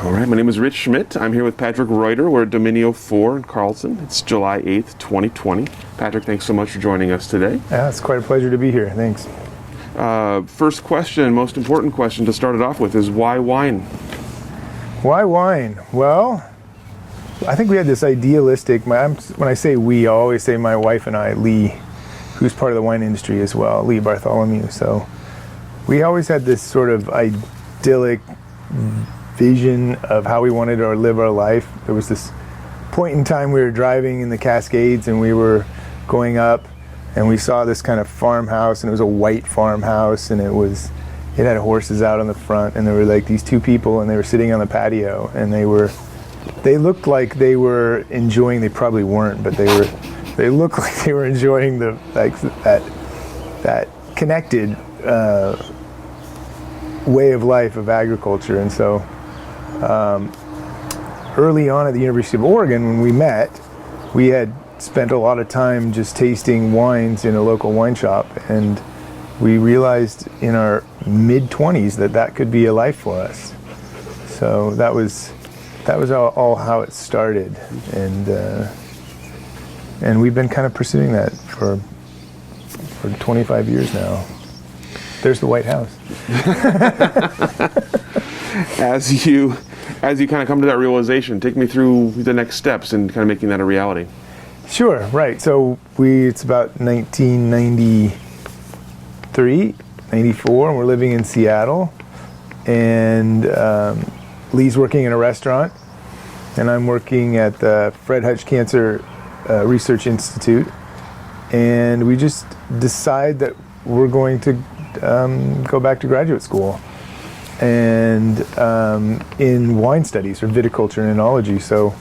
All right, my name is Rich Schmidt. I'm here with Patrick Reuter. We're at Dominio IV in Carlson. It's July 8th, 2020. Patrick, thanks so much for joining us today. Yeah, it's quite a pleasure to be here. Thanks. First question, most important question to start it off with is why wine? Why wine? Well, I think we had this idealistic, when I say we, I always say my wife and I, Lee, who's part of the wine industry as well, Lee Bartholomew. So we always had this sort of idyllic vision of how we wanted to live our life. There was this point in time we were driving in the Cascades and we were going up and we saw this kind of farmhouse, and it was a white farmhouse, and it had horses out on the front, and there were like these two people, and they were sitting on the patio, and they looked like they were enjoying, they probably weren't, but they looked like they were enjoying that connected way of life of agriculture. And so early on at the University of Oregon, when we met, we had spent a lot of time just tasting wines in a local wine shop, and we realized in our mid-20s that could be a life for us. So that was all how it started, and we've been kind of pursuing that for 25 years now. There's the White House. As you kind of come to that realization, take me through the next steps in kind of making that a reality. Sure, right. So it's about 1993, 94, and we're living in Seattle. And Lee's working in a restaurant, and I'm working at the Fred Hutch Cancer Research Institute. And we just decide that we're going to go back to graduate school and in wine studies or viticulture and enology. So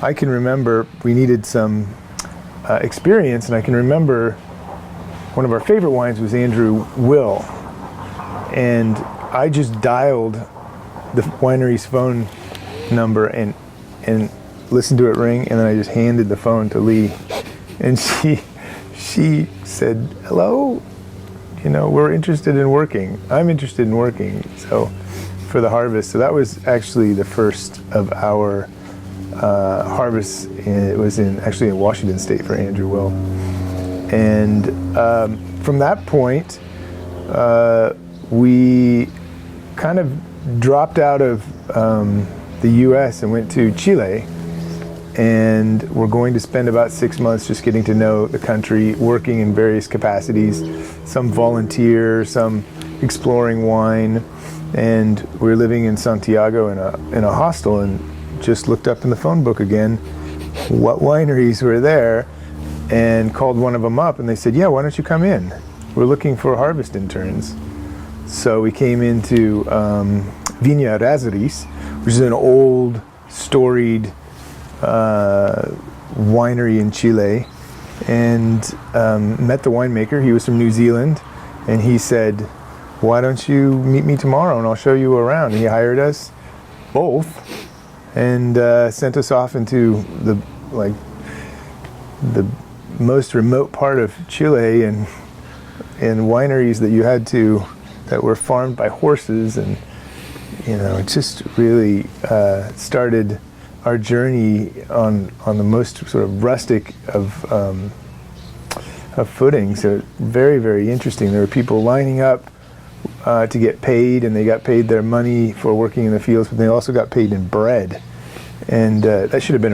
I can remember we needed some experience, and I can remember one of our favorite wines was Andrew Will, and I just dialed the winery's phone number and listened to it ring, and then I just handed the phone to Lee, and she said, "Hello, we're interested in working. I'm interested in working." So for the harvest, so that was actually the first of our harvest. It was actually in Washington State for Andrew Will, and from that point, we kind of dropped out of the U.S. and went to Chile, and we're going to spend about 6 months just getting to know the country, working in various capacities, some volunteer, some exploring wine, and we're living in Santiago in a hostel, and just looked up in the phone book again what wineries were there, and called one of them up, and they said, "Yeah, why don't you come in? We're looking for harvest interns." So we came into Viña Razaris, which is an old, storied winery in Chile, and met the winemaker. He was from New Zealand, and he said, "Why don't you meet me tomorrow and I'll show you around?" And he hired us both and sent us off into the most remote part of Chile, and wineries that were farmed by horses, and it just really started our journey on the most sort of rustic of footings. So very, very interesting. There were people lining up to get paid, and they got paid their money for working in the fields, but they also got paid in bread. And that should have been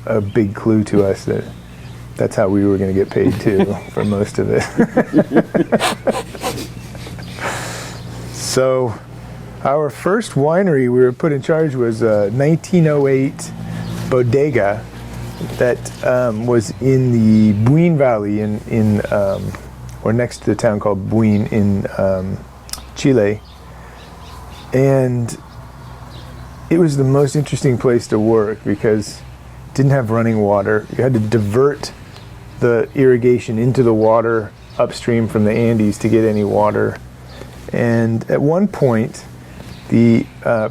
a big clue to us that that's how we were going to get paid too for most of it. So our first winery we were put in charge was a 1908 bodega that was in the Buin Valley or next to the town called Buin in Chile. And it was the most interesting place to work because it didn't have running water. You had to divert the irrigation into the water upstream from the Andes to get any water. And at one point, the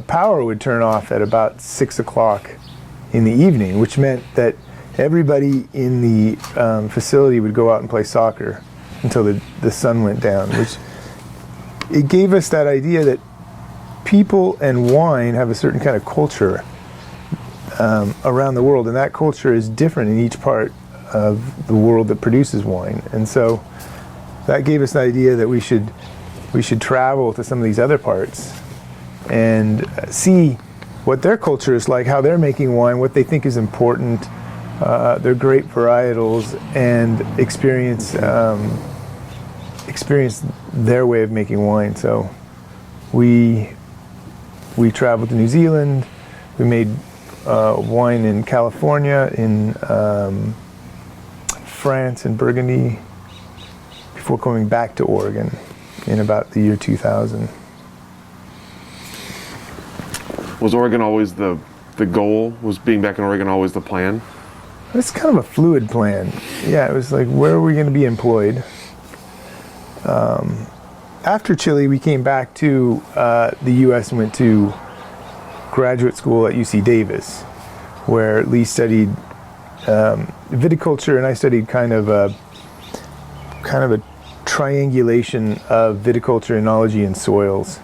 power would turn off at about 6 o'clock in the evening, which meant that everybody in the facility would go out and play soccer until the sun went down, which it gave us that idea that people and wine have a certain kind of culture around the world, and that culture is different in each part of the world that produces wine. And so that gave us the idea that we should travel to some of these other parts and see what their culture is like, how they're making wine, what they think is important, their grape varietals, and experience their way of making wine. So we traveled to New Zealand. We made wine in California, in France, and Burgundy, before coming back to Oregon in about the year 2000. Was Oregon always the goal? Was being back in Oregon always the plan? It's kind of a fluid plan. Yeah, it was like, where are we going to be employed? After Chile, we came back to the U.S. and went to graduate school at UC Davis, where Lee studied viticulture, and I studied kind of a triangulation of viticulture, enology, and soils.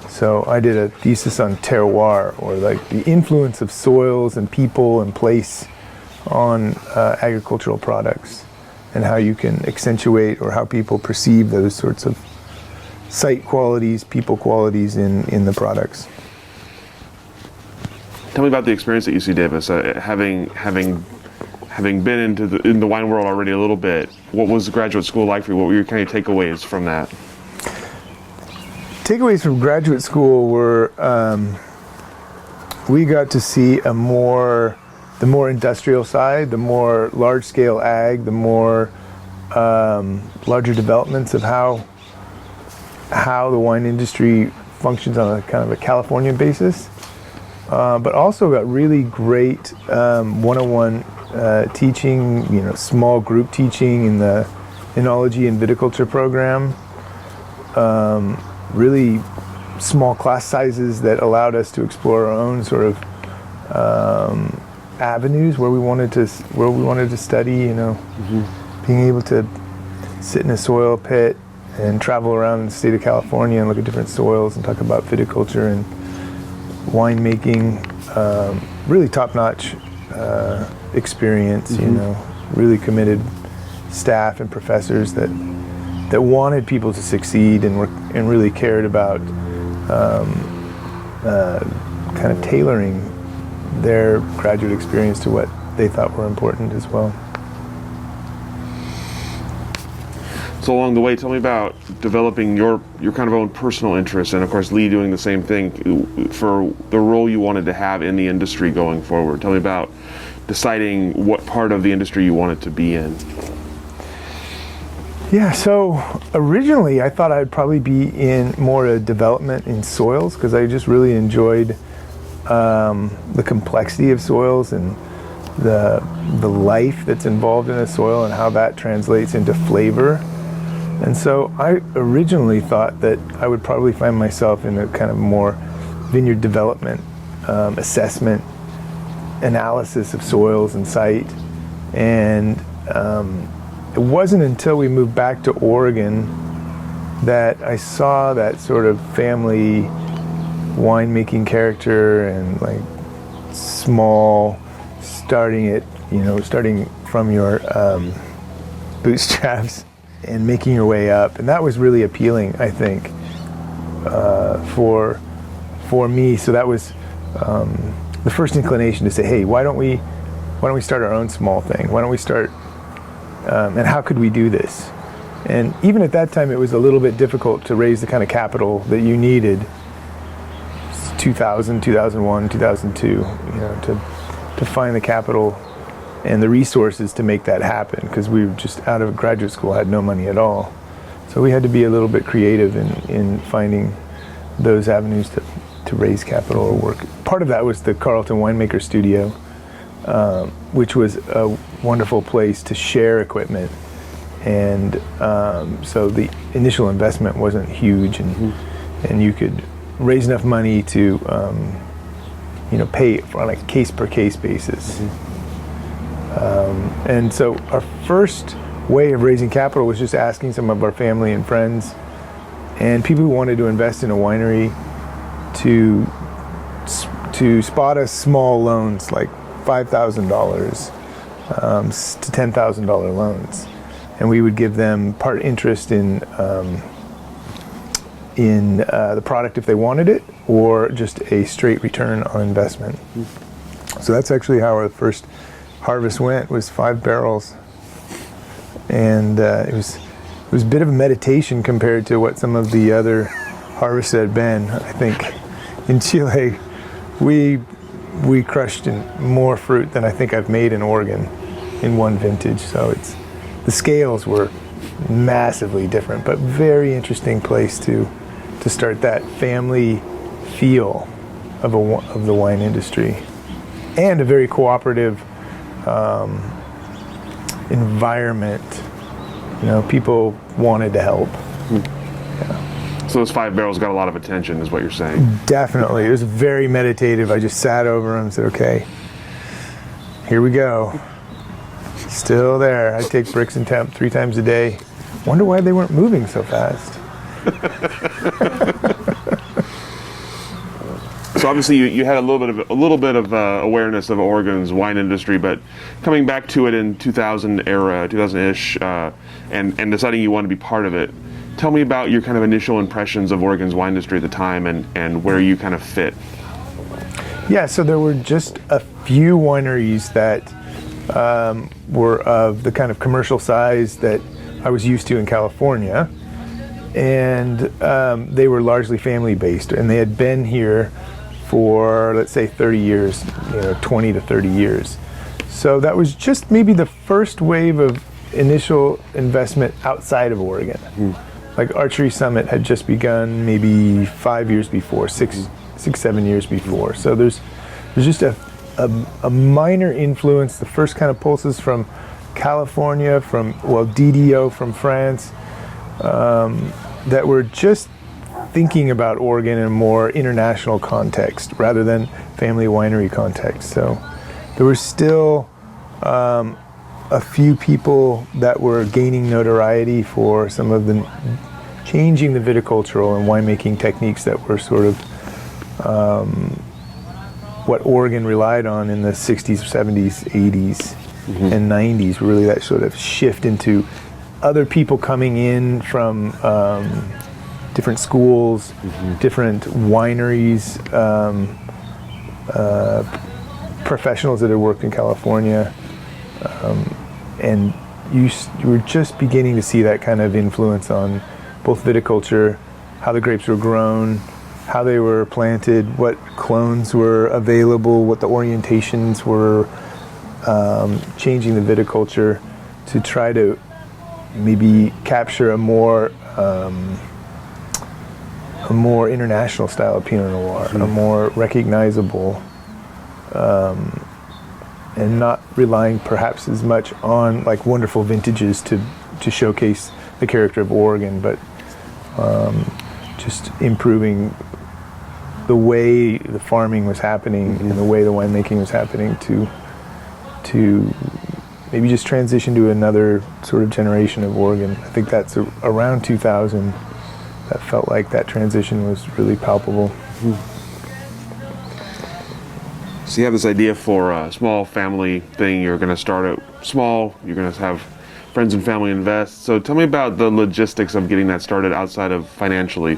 So I did a thesis on terroir, or like the influence of soils and people and place on agricultural products, and how you can accentuate, or how people perceive those sorts of site qualities, people qualities in the products. Tell me about the experience at UC Davis. Having been in the wine world already a little bit, what was graduate school like for you? What were your kind of takeaways from that? Takeaways from graduate school were we got to see the more industrial side, the more large-scale ag, the more larger developments of how the wine industry functions on a kind of a Californian basis, but also got really great one-on-one teaching, small group teaching in the enology and viticulture program. Really small class sizes that allowed us to explore our own sort of avenues where we wanted to study. Being able to sit in a soil pit and travel around the state of California and look at different soils and talk about viticulture and winemaking. Really top-notch experience. Really committed staff and professors that wanted people to succeed and really cared about kind of tailoring their graduate experience to what they thought were important as well. So along the way, tell me about developing your kind of own personal interests, and of course Lee doing the same thing for the role you wanted to have in the industry going forward. Tell me about deciding what part of the industry you wanted to be in. Yeah, so originally I thought I'd probably be in more a development in soils, because I just really enjoyed the complexity of soils and the life that's involved in a soil and how that translates into flavor. And so I originally thought that I would probably find myself in a kind of more vineyard development, assessment, analysis of soils and site. And it wasn't until we moved back to Oregon that I saw that sort of family winemaking character, and like small, starting from your bootstraps and making your way up. And that was really appealing, I think, for me. So that was the first inclination to say, hey, why don't we start our own small thing? Why don't we start, and how could we do this? And even at that time, it was a little bit difficult to raise the kind of capital that you needed, 2000, 2001, 2002, to find the capital and the resources to make that happen, because we were just out of graduate school, had no money at all. So we had to be a little bit creative in finding those avenues to raise capital or work. Part of that was the Carlton Winemaker Studio, which was a wonderful place to share equipment. And so the initial investment wasn't huge, and you could raise enough money to pay on a case-per-case basis. And so our first way of raising capital was just asking some of our family and friends and people who wanted to invest in a winery to spot us small loans like $5,000 to $10,000 loans, and we would give them part interest in the product if they wanted it, or just a straight return on investment. So that's actually how our first harvest went, was 5 barrels, and it was a bit of a meditation compared to what some of the other harvests had been. I think in Chile we crushed in more fruit than I think I've made in Oregon in one vintage. So the scales were massively different, but very interesting place to start that family feel of the wine industry, and a very cooperative environment. People wanted to help. Yeah. So those 5 barrels got a lot of attention, is what you're saying? Definitely. It was very meditative. I just sat over them and said, okay, here we go. Still there. I take bricks and temp 3 times a day. Wonder why they weren't moving so fast. So obviously you had a little bit of awareness of Oregon's wine industry, but coming back to it in 2000-ish, and deciding you want to be part of it. Tell me about your kind of initial impressions of Oregon's wine industry at the time, and where you kind of fit. Yeah, so there were just a few wineries that were of the kind of commercial size that I was used to in California, and they were largely family-based, and they had been here for, let's say, 30 years, 20 to 30 years. So that was just maybe the first wave of initial investment outside of Oregon. Like Archery Summit had just begun maybe 5 years before, 7 years before. So there's just a minor influence, the first kind of pulses from California, from DDO from France, that were just thinking about Oregon in a more international context rather than family winery context. So there were still a few people that were gaining notoriety for some of the changing the viticultural and winemaking techniques that were sort of what Oregon relied on in the 60s, 70s, 80s, and 90s. Really that sort of shift into other people coming in from different schools, different wineries, professionals that had worked in California, and you were just beginning to see that kind of influence on both viticulture, how the grapes were grown, how they were planted, what clones were available, what the orientations were, changing the viticulture to try to maybe capture a more international style of Pinot Noir, a more recognizable, and not relying perhaps as much on like wonderful vintages to showcase the character of Oregon, but just improving the way the farming was happening and the way the winemaking was happening to maybe just transition to another sort of generation of Oregon. I think that's around 2000 that felt like that transition was really palpable. So you have this idea for a small family thing. You're going to start it small. You're going to have friends and family invest. So tell me about the logistics of getting that started outside of financially.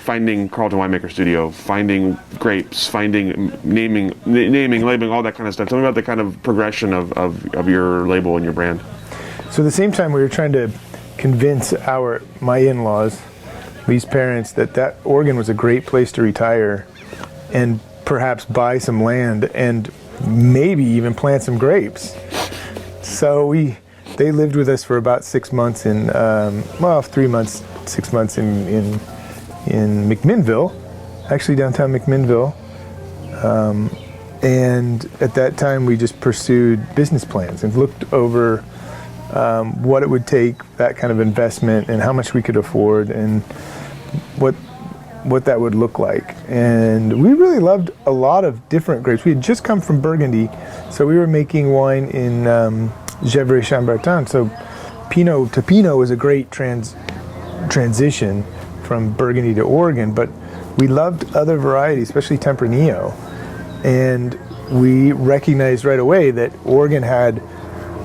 Finding Carlton Winemaker Studio, finding grapes, finding naming, labeling, all that kind of stuff. Tell me about the kind of progression of your label and your brand. So at the same time, we were trying to convince my in-laws, Lee's parents, that Oregon was a great place to retire and perhaps buy some land and maybe even plant some grapes. So they lived with us for about 6 months 6 months in McMinnville, actually downtown McMinnville. And at that time we just pursued business plans and looked over what it would take, that kind of investment, and how much we could afford, and what that would look like. And we really loved a lot of different grapes. We had just come from Burgundy, so we were making wine in Gevrey Chambertin. So Pinot to Pinot was a great transition from Burgundy to Oregon, but we loved other varieties, especially Tempranillo. And we recognized right away that Oregon had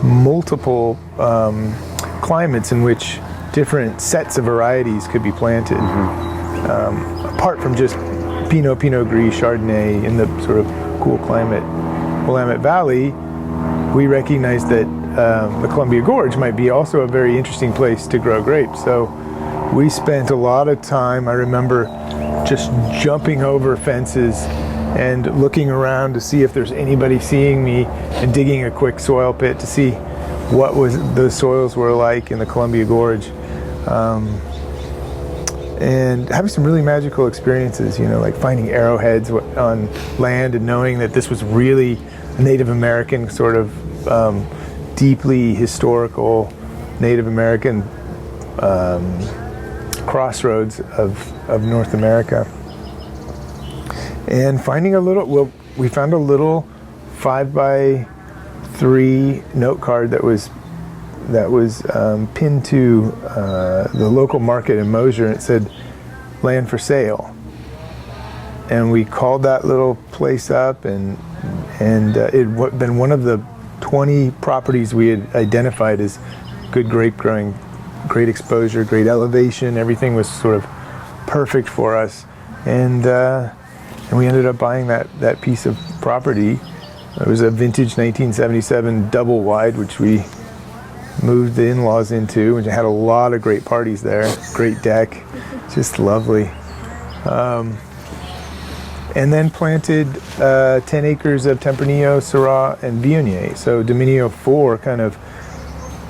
multiple climates in which different sets of varieties could be planted. Apart from just Pinot Gris, Chardonnay in the sort of cool climate Willamette Valley, we recognized that the Columbia Gorge might be also a very interesting place to grow grapes. So we spent a lot of time, I remember, just jumping over fences and looking around to see if there's anybody seeing me, and digging a quick soil pit to see what the soils were like in the Columbia Gorge. And having some really magical experiences, like finding arrowheads on land and knowing that this was really a Native American sort of deeply historical Native American crossroads of North America. And finding we found a little 5x3 note card that was pinned to the local market in Mosier, and it said "land for sale." And we called that little place up, and it had been one of the 20 properties we had identified as good grape growing, great exposure, great elevation. Everything was sort of perfect for us, and we ended up buying that piece of property. It was a vintage 1977 double wide, which we moved the in-laws into, and had a lot of great parties there. Great deck, just lovely. And then planted 10 acres of Tempranillo, Syrah, and Viognier. So Dominio IV, kind of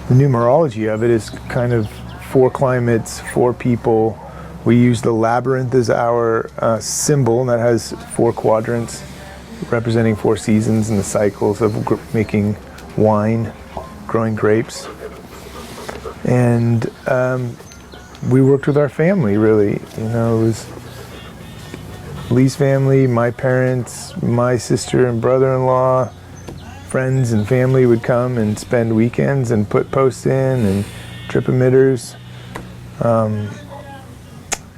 the numerology of it is kind of 4 climates, 4 people. We use the labyrinth as our symbol, and that has 4 quadrants representing 4 seasons and the cycles of making wine, growing grapes. And we worked with our family, really. It was Lee's family, my parents, my sister and brother-in-law, friends and family would come and spend weekends and put posts in and drip emitters.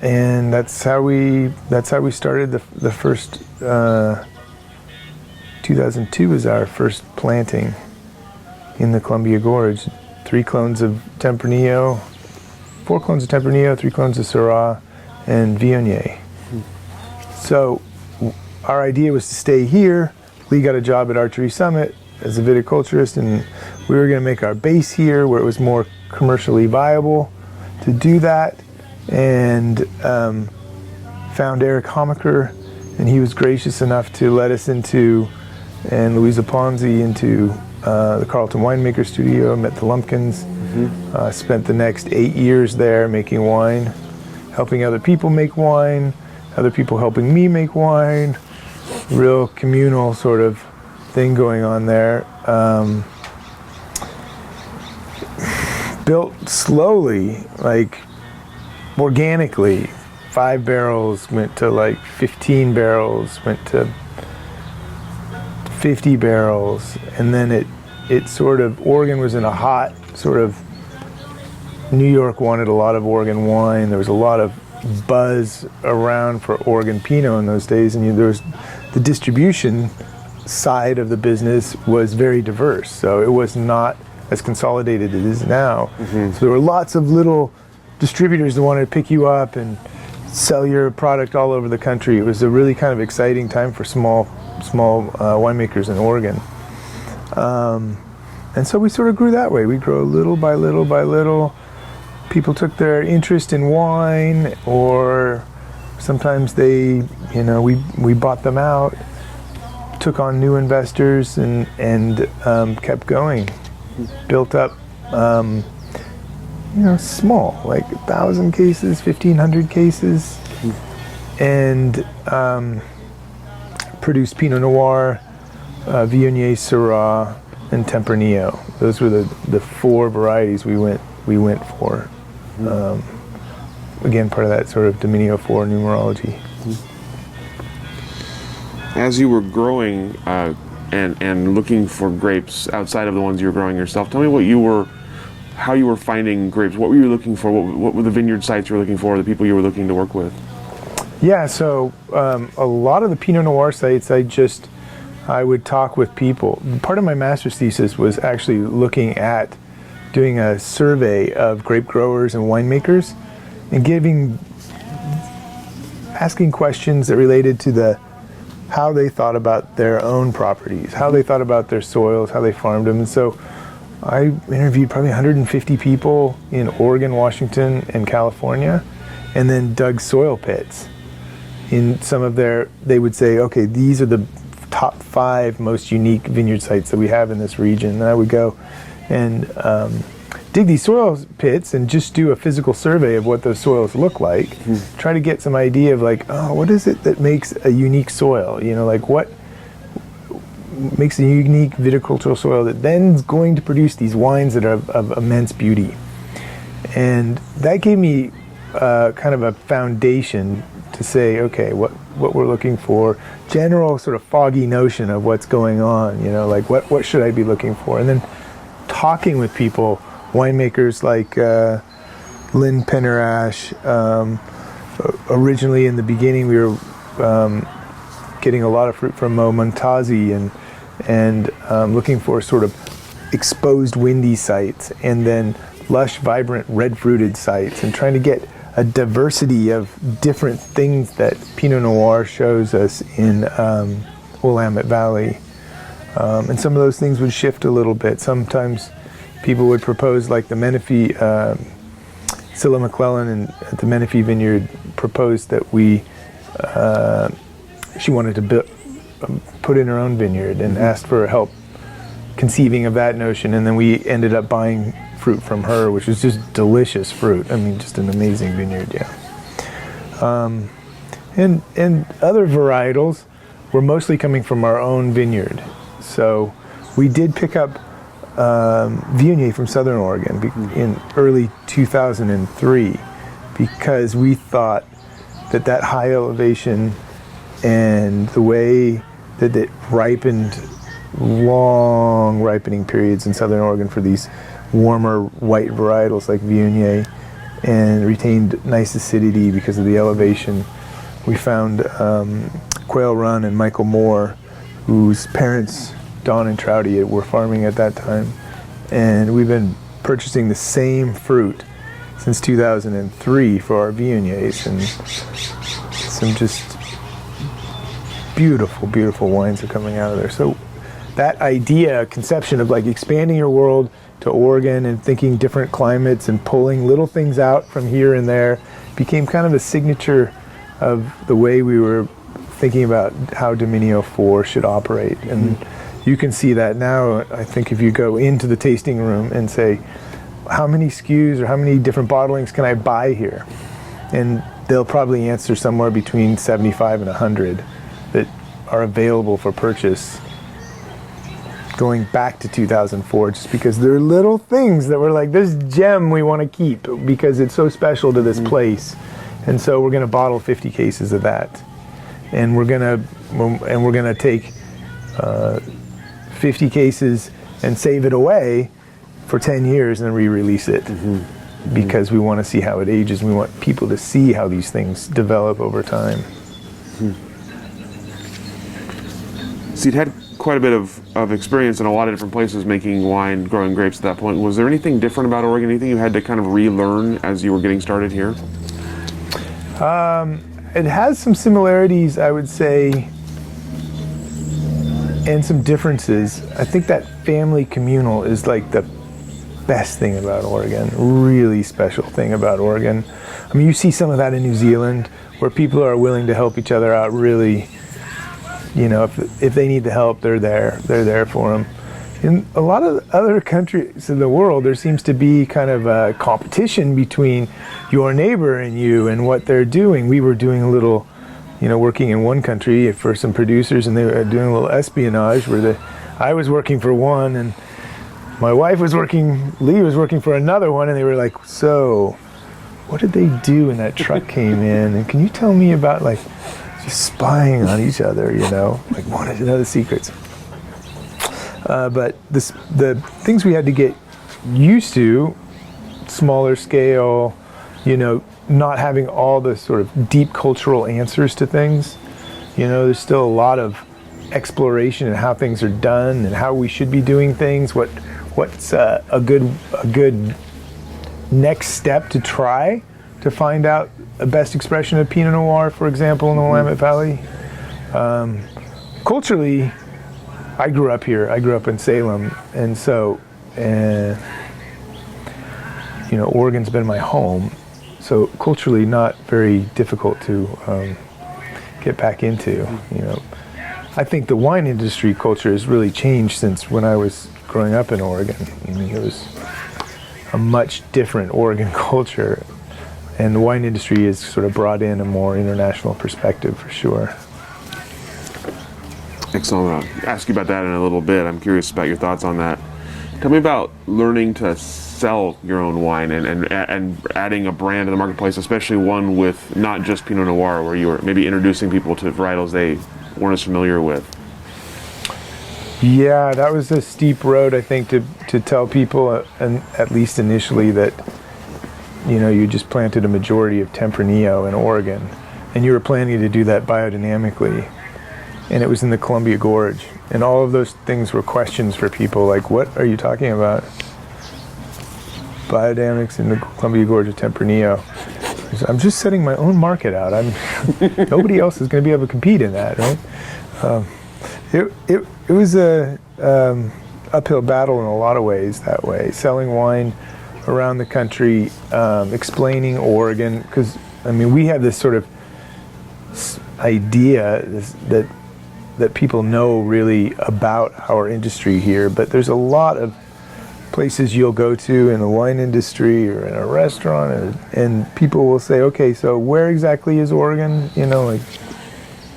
And that's how we started the first. 2002 was our first planting in the Columbia Gorge. 3 clones of Tempranillo, 4 clones of Tempranillo, 3 clones of Syrah, and Viognier. So our idea was to stay here. Lee got a job at Archery Summit as a viticulturist, and we were going to make our base here where it was more commercially viable to do that. And found Eric Homaker, and he was gracious enough to let us into, and Louisa Ponzi into the Carlton Winemaker Studio, met the Lumpkins, spent the next 8 years there making wine, helping other people make wine, other people helping me make wine, real communal sort of thing going on there. Built slowly, like organically. 5 barrels went to like 15 barrels, went to 50 barrels, and then it sort of, Oregon was in a hot sort of, New York wanted a lot of Oregon wine. There was a lot of buzz around for Oregon Pinot in those days, and there was the distribution side of the business was very diverse, so it was not as consolidated as it is now. So there were lots of little distributors that wanted to pick you up and sell your product all over the country. It was a really kind of exciting time for small winemakers in Oregon. And so we sort of grew that way. We grew little by little by little. People took their interest in wine, or sometimes they, we bought them out, took on new investors, and kept going. Built up, small, like 1,000 cases, 1,500 cases, and produced Pinot Noir, Viognier, Syrah, and Tempranillo. Those were the 4 varieties we went for. Again, part of that sort of Dominio IV numerology. As you were growing and looking for grapes outside of the ones you were growing yourself, tell me what you were how you were finding grapes. What were you looking for? What were the vineyard sites you were looking for? The people you were looking to work with? Yeah, so a lot of the Pinot Noir sites, I would talk with people. Part of my master's thesis was actually looking at doing a survey of grape growers and winemakers and asking questions that related to how they thought about their own properties, how they thought about their soils, how they farmed them. And so I interviewed probably 150 people in Oregon, Washington, and California, and then dug soil pits. In some of they would say, okay, these are the top 5 most unique vineyard sites that we have in this region. And I would go and dig these soil pits and just do a physical survey of what those soils look like. Try to get some idea of like, oh, what is it that makes a unique soil? You know, like what makes a unique viticultural soil that then is going to produce these wines that are of immense beauty. And that gave me kind of a foundation to say, okay, what we're looking for, general sort of foggy notion of what's going on, you know, like what should I be looking for? And then talking with people, winemakers like Lynn Penerash. Originally in the beginning we were getting a lot of fruit from Mo Montazi and looking for sort of exposed windy sites and then lush, vibrant, red-fruited sites and trying to get a diversity of different things that Pinot Noir shows us in Willamette Valley. And some of those things would shift a little bit. Sometimes people would propose, like the Menifee, Cilla McClellan at the Menifee Vineyard proposed that she wanted to put in her own vineyard and asked for help conceiving of that notion, and then we ended up buying fruit from her, which was just delicious fruit. I mean, just an amazing vineyard, yeah. And other varietals were mostly coming from our own vineyard. So we did pick up Viognier from Southern Oregon in early 2003 because we thought that high elevation and the way that it ripened, long ripening periods in Southern Oregon for these warmer white varietals like Viognier, and retained nice acidity because of the elevation. We found Quail Run and Michael Moore, whose parents, Don and Trouty, were farming at that time. And we've been purchasing the same fruit since 2003 for our Viogniers, and some just beautiful, beautiful wines are coming out of there. So that idea, conception of like expanding your world to Oregon and thinking different climates and pulling little things out from here and there became kind of a signature of the way we were thinking about how Dominio IV should operate. And you can see that now. I think if you go into the tasting room and say, how many SKUs or how many different bottlings can I buy here? And they'll probably answer somewhere between 75 and 100 that are available for purchase going back to 2004, just because they're little things that were like, this gem we want to keep because it's so special to this place. And so we're going to bottle 50 cases of that. And we're going to take 50 cases and save it away for 10 years and then re-release it. Because we want to see how it ages. We want people to see how these things develop over time. So you'd had quite a bit of experience in a lot of different places making wine, growing grapes at that point. Was there anything different about Oregon? Anything you had to kind of relearn as you were getting started here? It has some similarities, I would say, and some differences. I think that family communal is like the best thing about Oregon, really special thing about Oregon. I mean, you see some of that in New Zealand where people are willing to help each other out, really. You know, if they need the help, they're there for them. In a lot of other countries in the world, there seems to be kind of a competition between your neighbor and you and what they're doing. We were doing a little, working in one country for some producers, and they were doing a little espionage where I was working for one and my wife was Lee was working for another one, and they were like, so what did they do when that truck came in? And can you tell me about just spying on each other, wanted to know the secrets. But the things we had to get used to smaller scale, not having all the sort of deep cultural answers to things. There's still a lot of exploration in how things are done and how we should be doing things. What's a good next step to try to find out a best expression of Pinot Noir, for example, in the Willamette Valley. Culturally, I grew up here. I grew up in Salem, and so, Oregon's been my home. So culturally, not very difficult to get back into. I think the wine industry culture has really changed since when I was growing up in Oregon. It was a much different Oregon culture, and the wine industry has sort of brought in a more international perspective for sure. Excellent. I'll ask you about that in a little bit. I'm curious about your thoughts on that. Tell me about learning to sell your own wine and adding a brand to the marketplace, especially one with not just Pinot Noir, where you were maybe introducing people to varietals they weren't as familiar with. Yeah, that was a steep road, I think, to tell people, and at least initially, that you just planted a majority of Tempranillo in Oregon, and you were planning to do that biodynamically, and it was in the Columbia Gorge, and all of those things were questions for people, like, what are you talking about? Biodynamics in the Columbia Gorge of Tempranillo. I'm just setting my own market out. Nobody else is going to be able to compete in that, right? It was a uphill battle in a lot of ways that way. Selling wine around the country, explaining Oregon, because we have this sort of idea that people know really about our industry here, but there's a lot of places you'll go to in the wine industry or in a restaurant, and people will say, okay, so where exactly is Oregon? Like,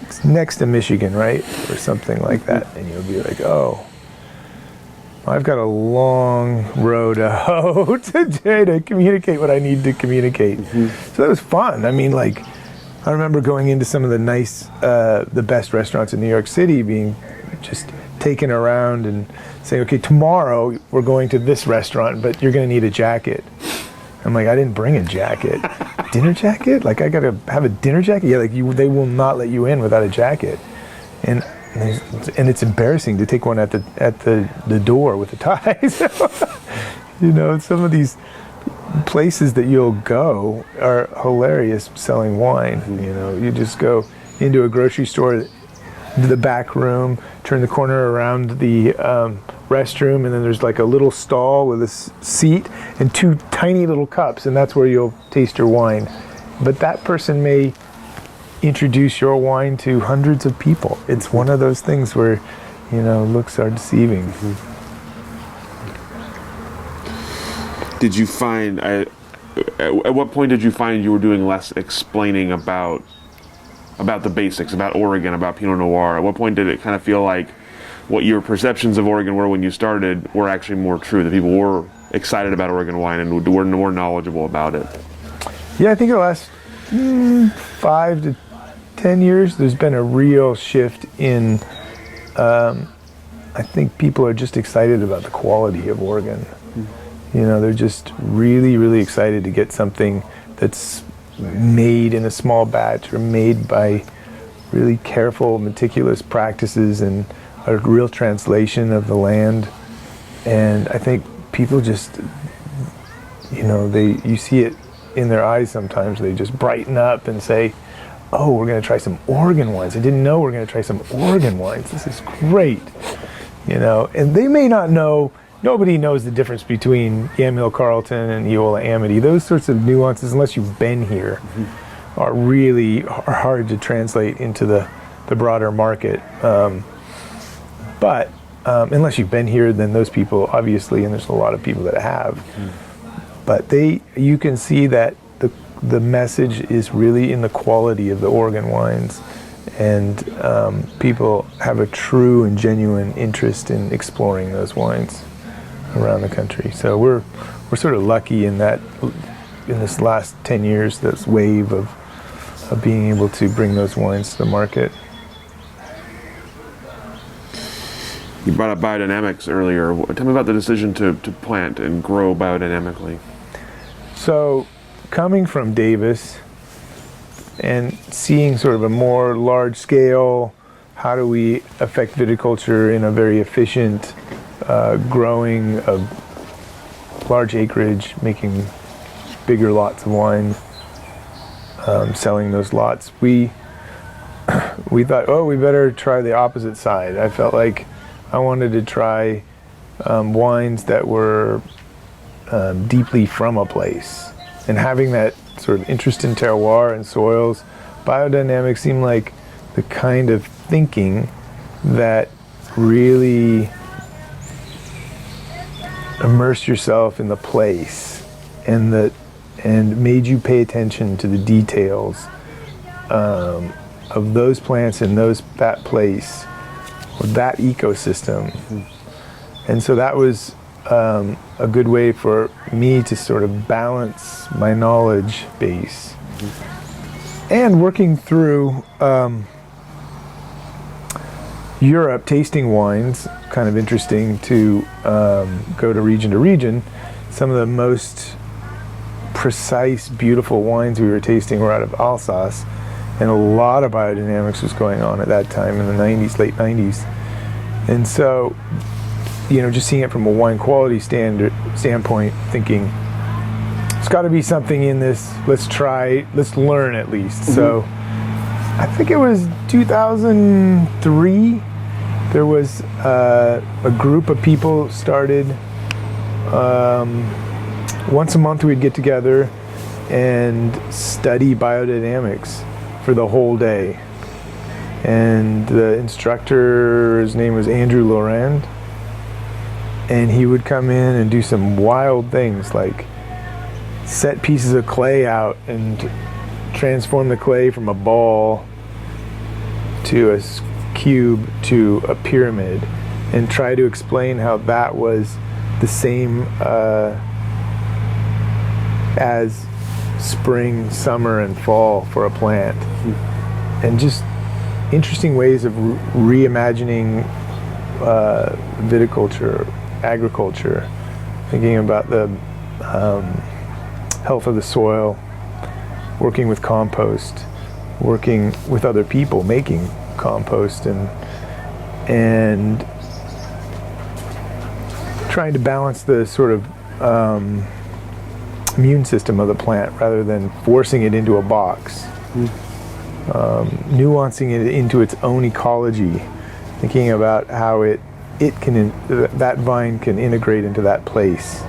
it's next to Michigan, right? Or something like that. And you'll be like, oh, I've got a long road to hoe today to communicate what I need to communicate. So that was fun. I remember going into some of the nice, the best restaurants in New York City, being just taken around and saying, okay, tomorrow we're going to this restaurant, but you're going to need a jacket. I'm like, I didn't bring a jacket. Dinner jacket? Like, I got to have a dinner jacket? Yeah, they will not let you in without a jacket. And it's embarrassing to take one at the door with a tie. Some of these places that you'll go are hilarious selling wine. You just go into a grocery store, to the back room, turn the corner around the restroom, and then there's like a little stall with a seat and two tiny little cups, and that's where you'll taste your wine. But that person may introduce your wine to hundreds of people. It's one of those things where, looks are deceiving. Did you find, at what point did you find you were doing less explaining about the basics, about Oregon, about Pinot Noir? At what point did it kind of feel like what your perceptions of Oregon were when you started were actually more true, that people were excited about Oregon wine and were more knowledgeable about it? Yeah, I think the last 5 to 10 years, there's been a real shift in, I think people are just excited about the quality of Oregon. They're just really, really excited to get something that's made in a small batch or made by really careful, meticulous practices and a real translation of the land. And I think people just, you see it in their eyes sometimes. They just brighten up and say, oh, we're going to try some Oregon wines. I didn't know we're going to try some Oregon wines. This is great. And they may not know, nobody knows the difference between Yamhill Carlton and Eola Amity. Those sorts of nuances, unless you've been here, are really hard to translate into the broader market. But unless you've been here, then those people, obviously, and there's a lot of people that have. But you can see that the message is really in the quality of the Oregon wines, and people have a true and genuine interest in exploring those wines around the country. So we're sort of lucky in that, in this last 10 years, this wave of being able to bring those wines to the market. You brought up biodynamics earlier. Tell me about the decision to plant and grow biodynamically. So coming from Davis and seeing sort of a more large scale, how do we affect viticulture in a very efficient growing of large acreage, making bigger lots of wine, selling those lots. We thought, oh, we better try the opposite side. I felt like I wanted to try wines that were deeply from a place, and having that sort of interest in terroir and soils. Biodynamics seemed like the kind of thinking that really immerse yourself in the place and made you pay attention to the details of those plants in that place or that ecosystem. And so that was a good way for me to sort of balance my knowledge base. And working through Europe, tasting wines, kind of interesting to go to region. Some of the most precise, beautiful wines we were tasting were out of Alsace, and a lot of biodynamics was going on at that time in the 90s, late 90s. And so, just seeing it from a wine quality standpoint, thinking, there's got to be something in this, let's learn at least. Mm-hmm. So I think it was 2003, there was a group of people started, once a month we'd get together and study biodynamics for the whole day. And the instructor's name was Andrew Laurent, and he would come in and do some wild things like set pieces of clay out and transform the clay from a ball to a cube to a pyramid, and try to explain how that was the same as spring, summer, and fall for a plant. And just interesting ways of reimagining viticulture, agriculture, thinking about the health of the soil, working with compost, working with other people making compost, and trying to balance the sort of immune system of the plant rather than forcing it into a box. Nuancing it into its own ecology, thinking about how that vine can integrate into that place.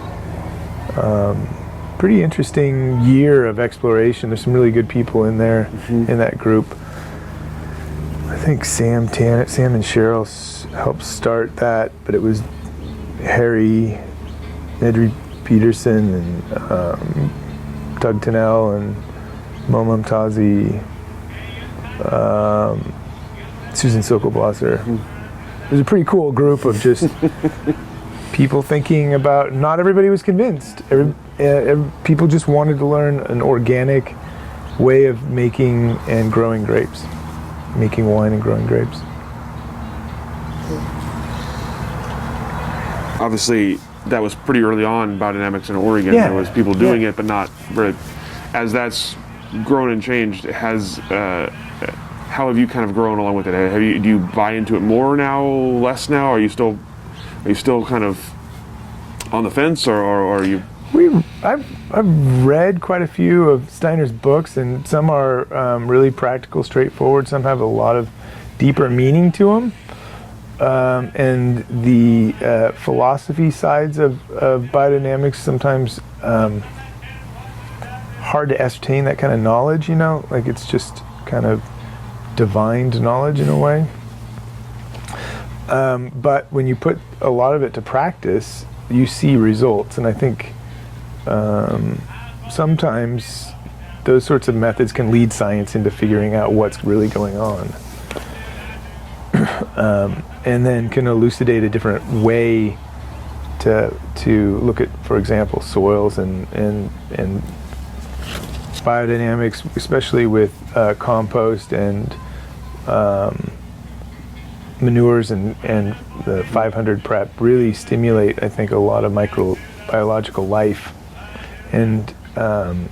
Pretty interesting year of exploration. There's some really good people in there, mm-hmm. in that group. I think Sam and Cheryl helped start that, but it was Harry, Nedry Peterson, and Doug Tennell, and Mo Mumtazi, Susan Silkelblosser. It was a pretty cool group of just people thinking about, not everybody was convinced. People just wanted to learn an organic way of making and growing grapes. Making wine and growing grapes. Obviously, that was pretty early on, biodynamics in Oregon. Yeah. There was people doing it, but not. As that's grown and changed, how have you kind of grown along with it? Do you buy into it more now, less now? Are you still kind of on the fence, or are you? I've read quite a few of Steiner's books, and some are really practical, straightforward. Some have a lot of deeper meaning to them. And the philosophy sides of biodynamics sometimes hard to ascertain that kind of knowledge, like it's just kind of divined knowledge in a way. But when you put a lot of it to practice, you see results, and I think sometimes those sorts of methods can lead science into figuring out what's really going on. And then can elucidate a different way to look at, for example, soils and biodynamics, especially with compost and manures and the 500 prep, really stimulate, I think, a lot of microbiological life. And kind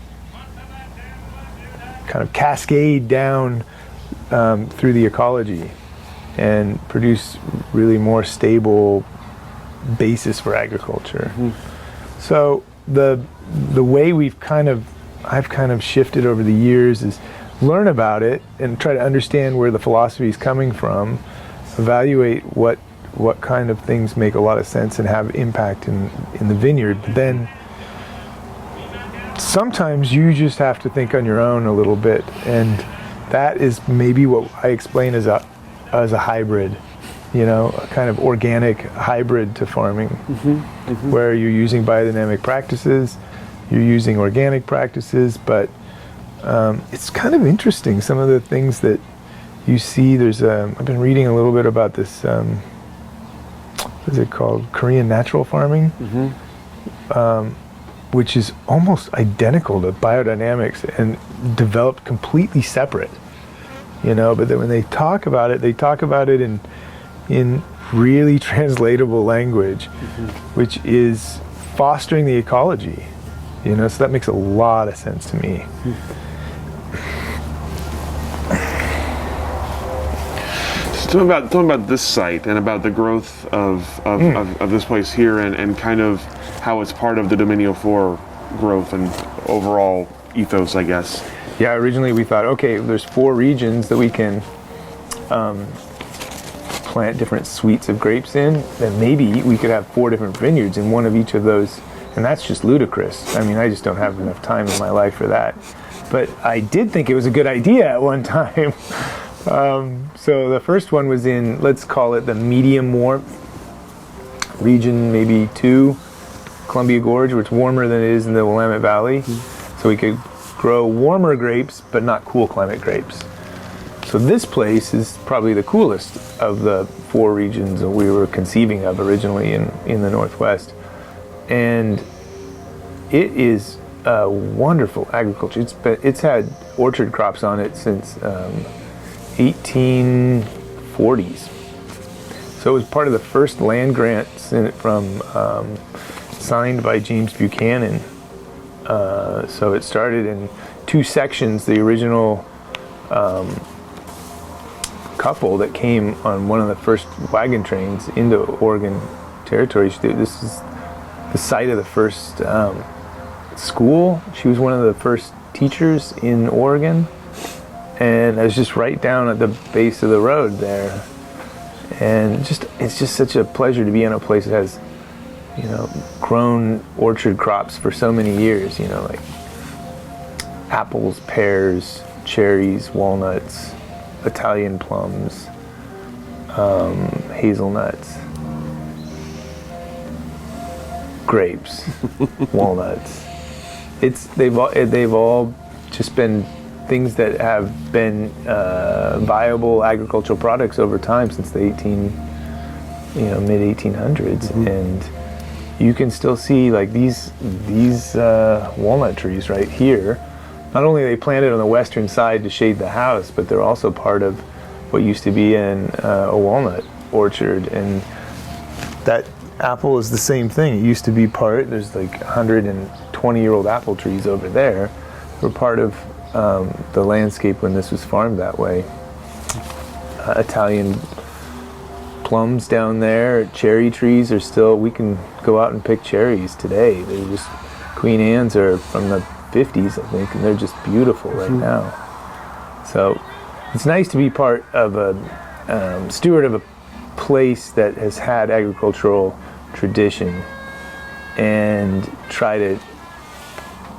of cascade down through the ecology and produce really more stable basis for agriculture. So the way I've kind of shifted over the years is learn about it and try to understand where the philosophy is coming from, evaluate what kind of things make a lot of sense and have impact in the vineyard. But then sometimes you just have to think on your own a little bit, and that is maybe what I explain as a hybrid, a kind of organic hybrid to farming, where you're using biodynamic practices, you're using organic practices, but it's kind of interesting, some of the things that you see. I've been reading a little bit about this, what is it called? Korean natural farming, which is almost identical to biodynamics and developed completely separate, but then when they talk about it in really translatable language, which is fostering the ecology, so that makes a lot of sense to me. So talking about this site and about the growth of this place here and kind of how it's part of the Dominio IV growth and overall ethos, I guess. Yeah, originally we thought, okay, there's 4 regions that we can plant different suites of grapes in, then maybe we could have 4 different vineyards in one of each of those, and that's just ludicrous. I mean, I just don't have enough time in my life for that. But I did think it was a good idea at one time. So the first one was in, let's call it the medium warmth region, maybe 2, Columbia Gorge, where it's warmer than it is in the Willamette Valley. So we could grow warmer grapes, but not cool climate grapes. So this place is probably the coolest of the 4 regions that we were conceiving of originally in the Northwest. And it is a wonderful agriculture. It's had orchard crops on it since 1840s. So it was part of the first land grants from signed by James Buchanan. So it started in 2 sections. The original couple that came on one of the first wagon trains into Oregon territory. This is the site of the first school. She was one of the first teachers in Oregon, and I was just right down at the base of the road there. And it's just such a pleasure to be in a place that has, grown orchard crops for so many years, like apples, pears, cherries, walnuts, Italian plums, hazelnuts, grapes, walnuts. They've all just been things that have been viable agricultural products over time since the mid 1800s, and you can still see like these walnut trees right here. Not only are they planted on the western side to shade the house, but they're also part of what used to be a walnut orchard. And that apple is the same thing. It used to be there's like 120-year-old apple trees over there. Were part of the landscape when this was farmed that way. Italian plums down there, cherry trees are still, we can go out and pick cherries today. They're just, Queen Anne's are from the 50s, I think, and they're just beautiful right now. So it's nice to be part of a steward of a place that has had agricultural tradition and try to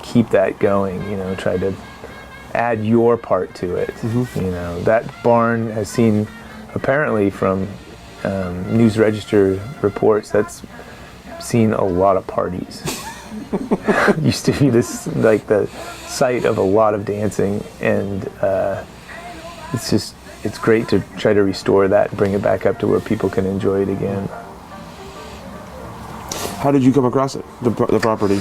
keep that going, try to add your part to it. That barn has seen, apparently from News Register reports, that's seen a lot of parties. Used to be this, like, the site of a lot of dancing, and it's great to try to restore that and bring it back up to where people can enjoy it again. How did you come across it, the property?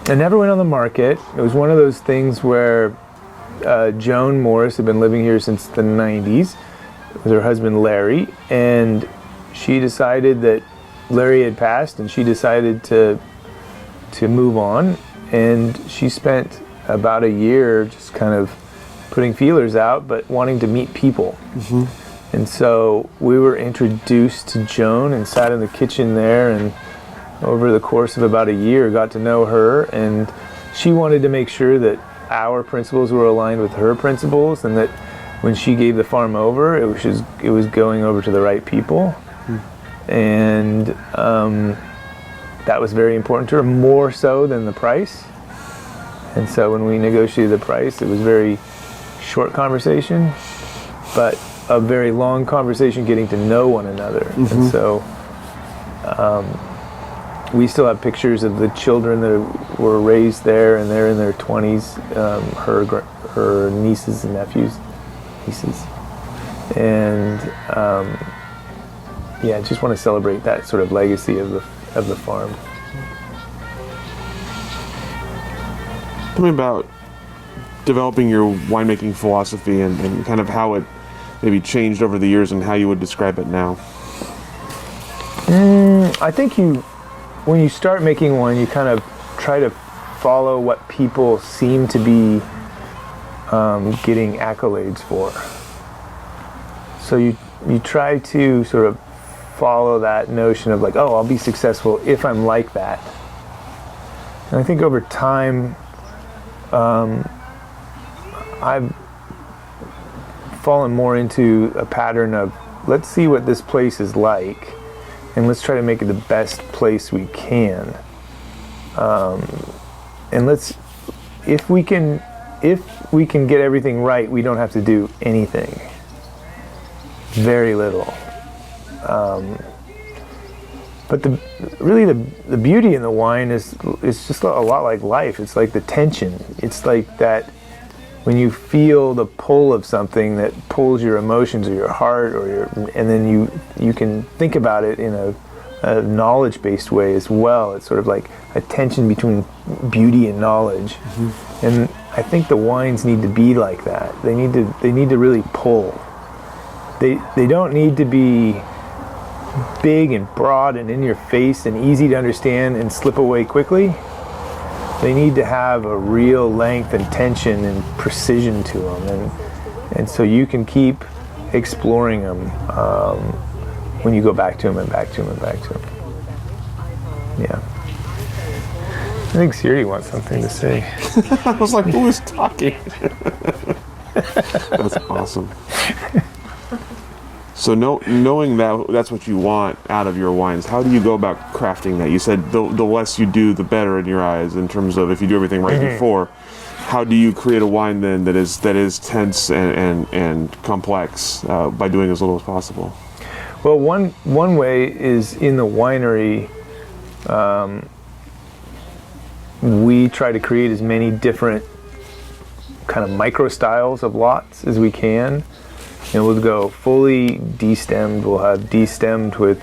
It never went on the market. It was one of those things where Joan Morris had been living here since the 90s with her husband Larry, and she decided that Larry had passed, and she decided to to move on, and she spent about a year just kind of putting feelers out, but wanting to meet people. And so we were introduced to Joan and sat in the kitchen there, and over the course of about a year got to know her, and she wanted to make sure that our principles were aligned with her principles, and that when she gave the farm over, it was going over to the right people. And that was very important to her, more so than the price. And so when we negotiated the price, it was very short conversation, but a very long conversation getting to know one another. And so we still have pictures of the children that were raised there, and they're in their 20s, her nieces and nieces. And I just want to celebrate that sort of legacy of the farm. Tell me about developing your winemaking philosophy and kind of how it maybe changed over the years and how you would describe it now. I think when you start making wine, you kind of try to follow what people seem to be getting accolades for. So you try to sort of follow that notion of like, oh, I'll be successful if I'm like that. And I think over time, I've fallen more into a pattern of, let's see what this place is like, and let's try to make it the best place we can. And if we can get everything right, we don't have to do anything. Very little. But the beauty in the wine is just a lot like life. It's like the tension. It's like that when you feel the pull of something that pulls your emotions or your heart, and then you can think about it in a knowledge-based way as well. It's sort of like a tension between beauty and knowledge. And I think the wines need to be like that. They need to really pull. They don't need to be big and broad and in your face and easy to understand and slip away quickly. They need to have a real length and tension and precision to them, and so you can keep exploring them when you go back to them and back to them and back to them. Yeah. I think Siri wants something to say. I was like, who is talking? That's awesome. So knowing that that's what you want out of your wines, how do you go about crafting that? You said the less you do, the better in your eyes, in terms of if you do everything right before. How do you create a wine then that is tense and complex by doing as little as possible? Well, one way is in the winery, we try to create as many different kind of micro styles of lots as we can. And we'll go fully destemmed. We'll have destemmed with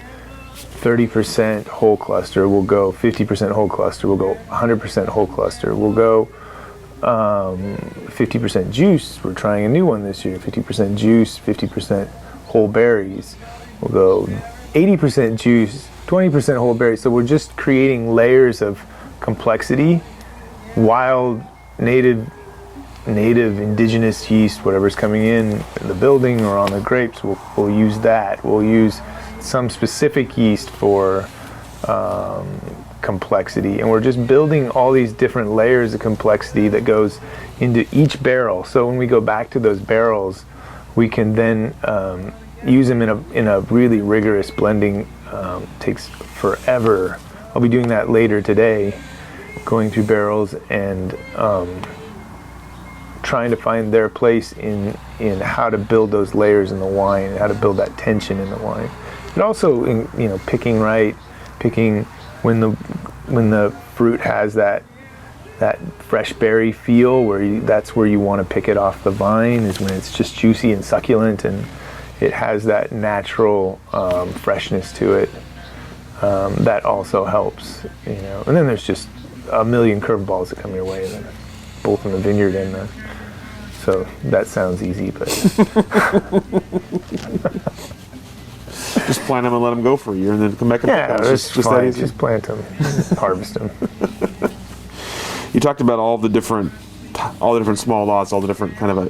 30% whole cluster. We'll go 50% whole cluster. We'll go 100% whole cluster. We'll go 50% juice. We're trying a new one this year. 50% juice, 50% whole berries. We'll go 80% juice, 20% whole berries. So we're just creating layers of complexity. Wild, native indigenous yeast, whatever's coming in the building or on the grapes, we'll use that. We'll use some specific yeast for complexity, and we're just building all these different layers of complexity that goes into each barrel. So when we go back to those barrels, we can then use them in a really rigorous blending. Takes forever. I'll be doing that later today, going through barrels and trying to find their place in how to build those layers in the wine, and how to build that tension in the wine. But also in picking when the fruit has that fresh berry feel, that's where you want to pick it off the vine, is when it's just juicy and succulent and it has that natural freshness to it. That also helps, And then there's just a million curveballs that come your way, both in the vineyard and the. So that sounds easy, but. Just plant them and let them go for a year, and then come back and pick Yeah, them. it's just fine. that easy. Just plant them, harvest them. You talked about all the different small lots, all the different kind of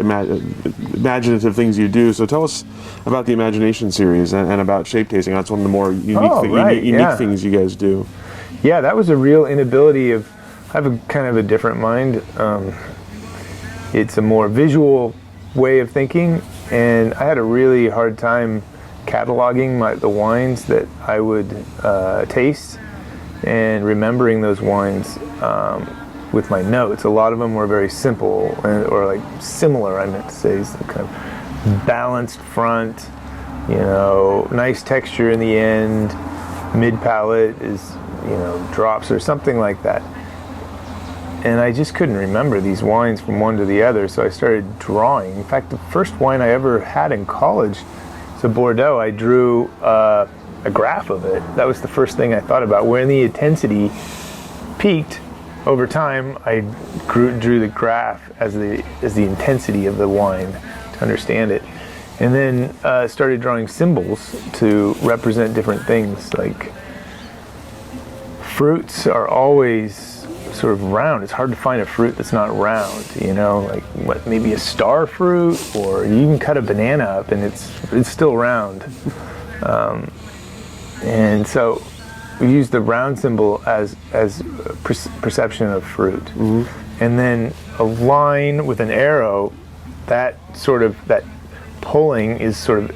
imaginative things you do. So tell us about the Imagination series and about shape tasting. That's one of the more unique things you guys do. Yeah, that was a real inability of. I have a kind of a different mind. It's a more visual way of thinking, and I had a really hard time cataloging the wines that I would taste and remembering those wines with my notes. A lot of them were very simple or like similar, I meant to say, is the kind of balanced front, nice texture in the end, mid palate is, drops or something like that. And I just couldn't remember these wines from one to the other, so I started drawing. In fact, the first wine I ever had in college, so Bordeaux, I drew a graph of it. That was the first thing I thought about. When the intensity peaked over time, I drew the graph as the intensity of the wine to understand it. And then started drawing symbols to represent different things. Like fruits are always sort of round. It's hard to find a fruit that's not round, like maybe a star fruit, or you can cut a banana up and it's still round. And so we use the round symbol as perception of fruit. Mm-hmm. And then a line with an arrow, that pulling is sort of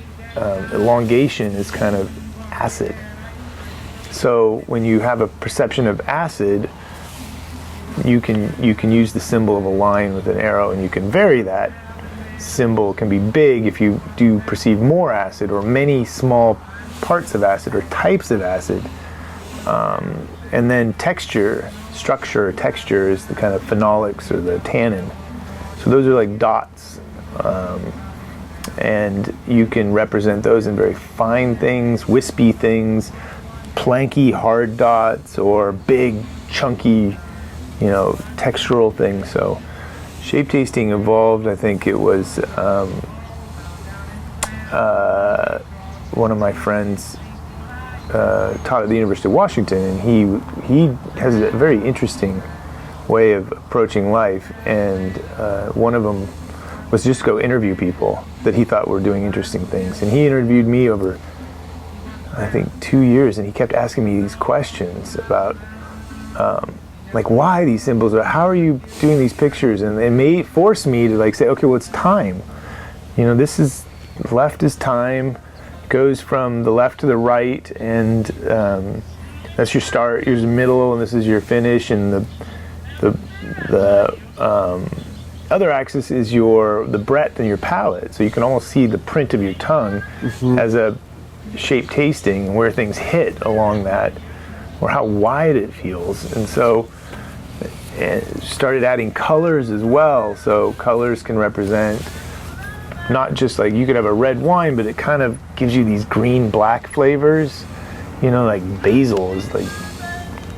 elongation is kind of acid. So when you have a perception of acid, you can use the symbol of a line with an arrow, and you can vary that symbol. Can be big if you do perceive more acid, or many small parts of acid or types of acid. And then texture, structure, texture is the kind of phenolics or the tannin. So those are like dots. And you can represent those in very fine things, wispy things, planky hard dots, or big chunky textural things. So shape tasting evolved. I think it was one of my friends taught at the University of Washington, and he has a very interesting way of approaching life, and one of them was just go interview people that he thought were doing interesting things. And he interviewed me over, I think, 2 years, and he kept asking me these questions about like why these symbols, or how are you doing these pictures, and it may force me to say, okay, well, it's time. This is left is time, goes from the left to the right, and that's your start, here's the middle, and this is your finish, and the other axis is the breadth and your palate, so you can almost see the print of your tongue as a shape tasting, where things hit along that, or how wide it feels. And so started adding colors as well, so colors can represent not just like you could have a red wine, but it kind of gives you these green black flavors, like basil is like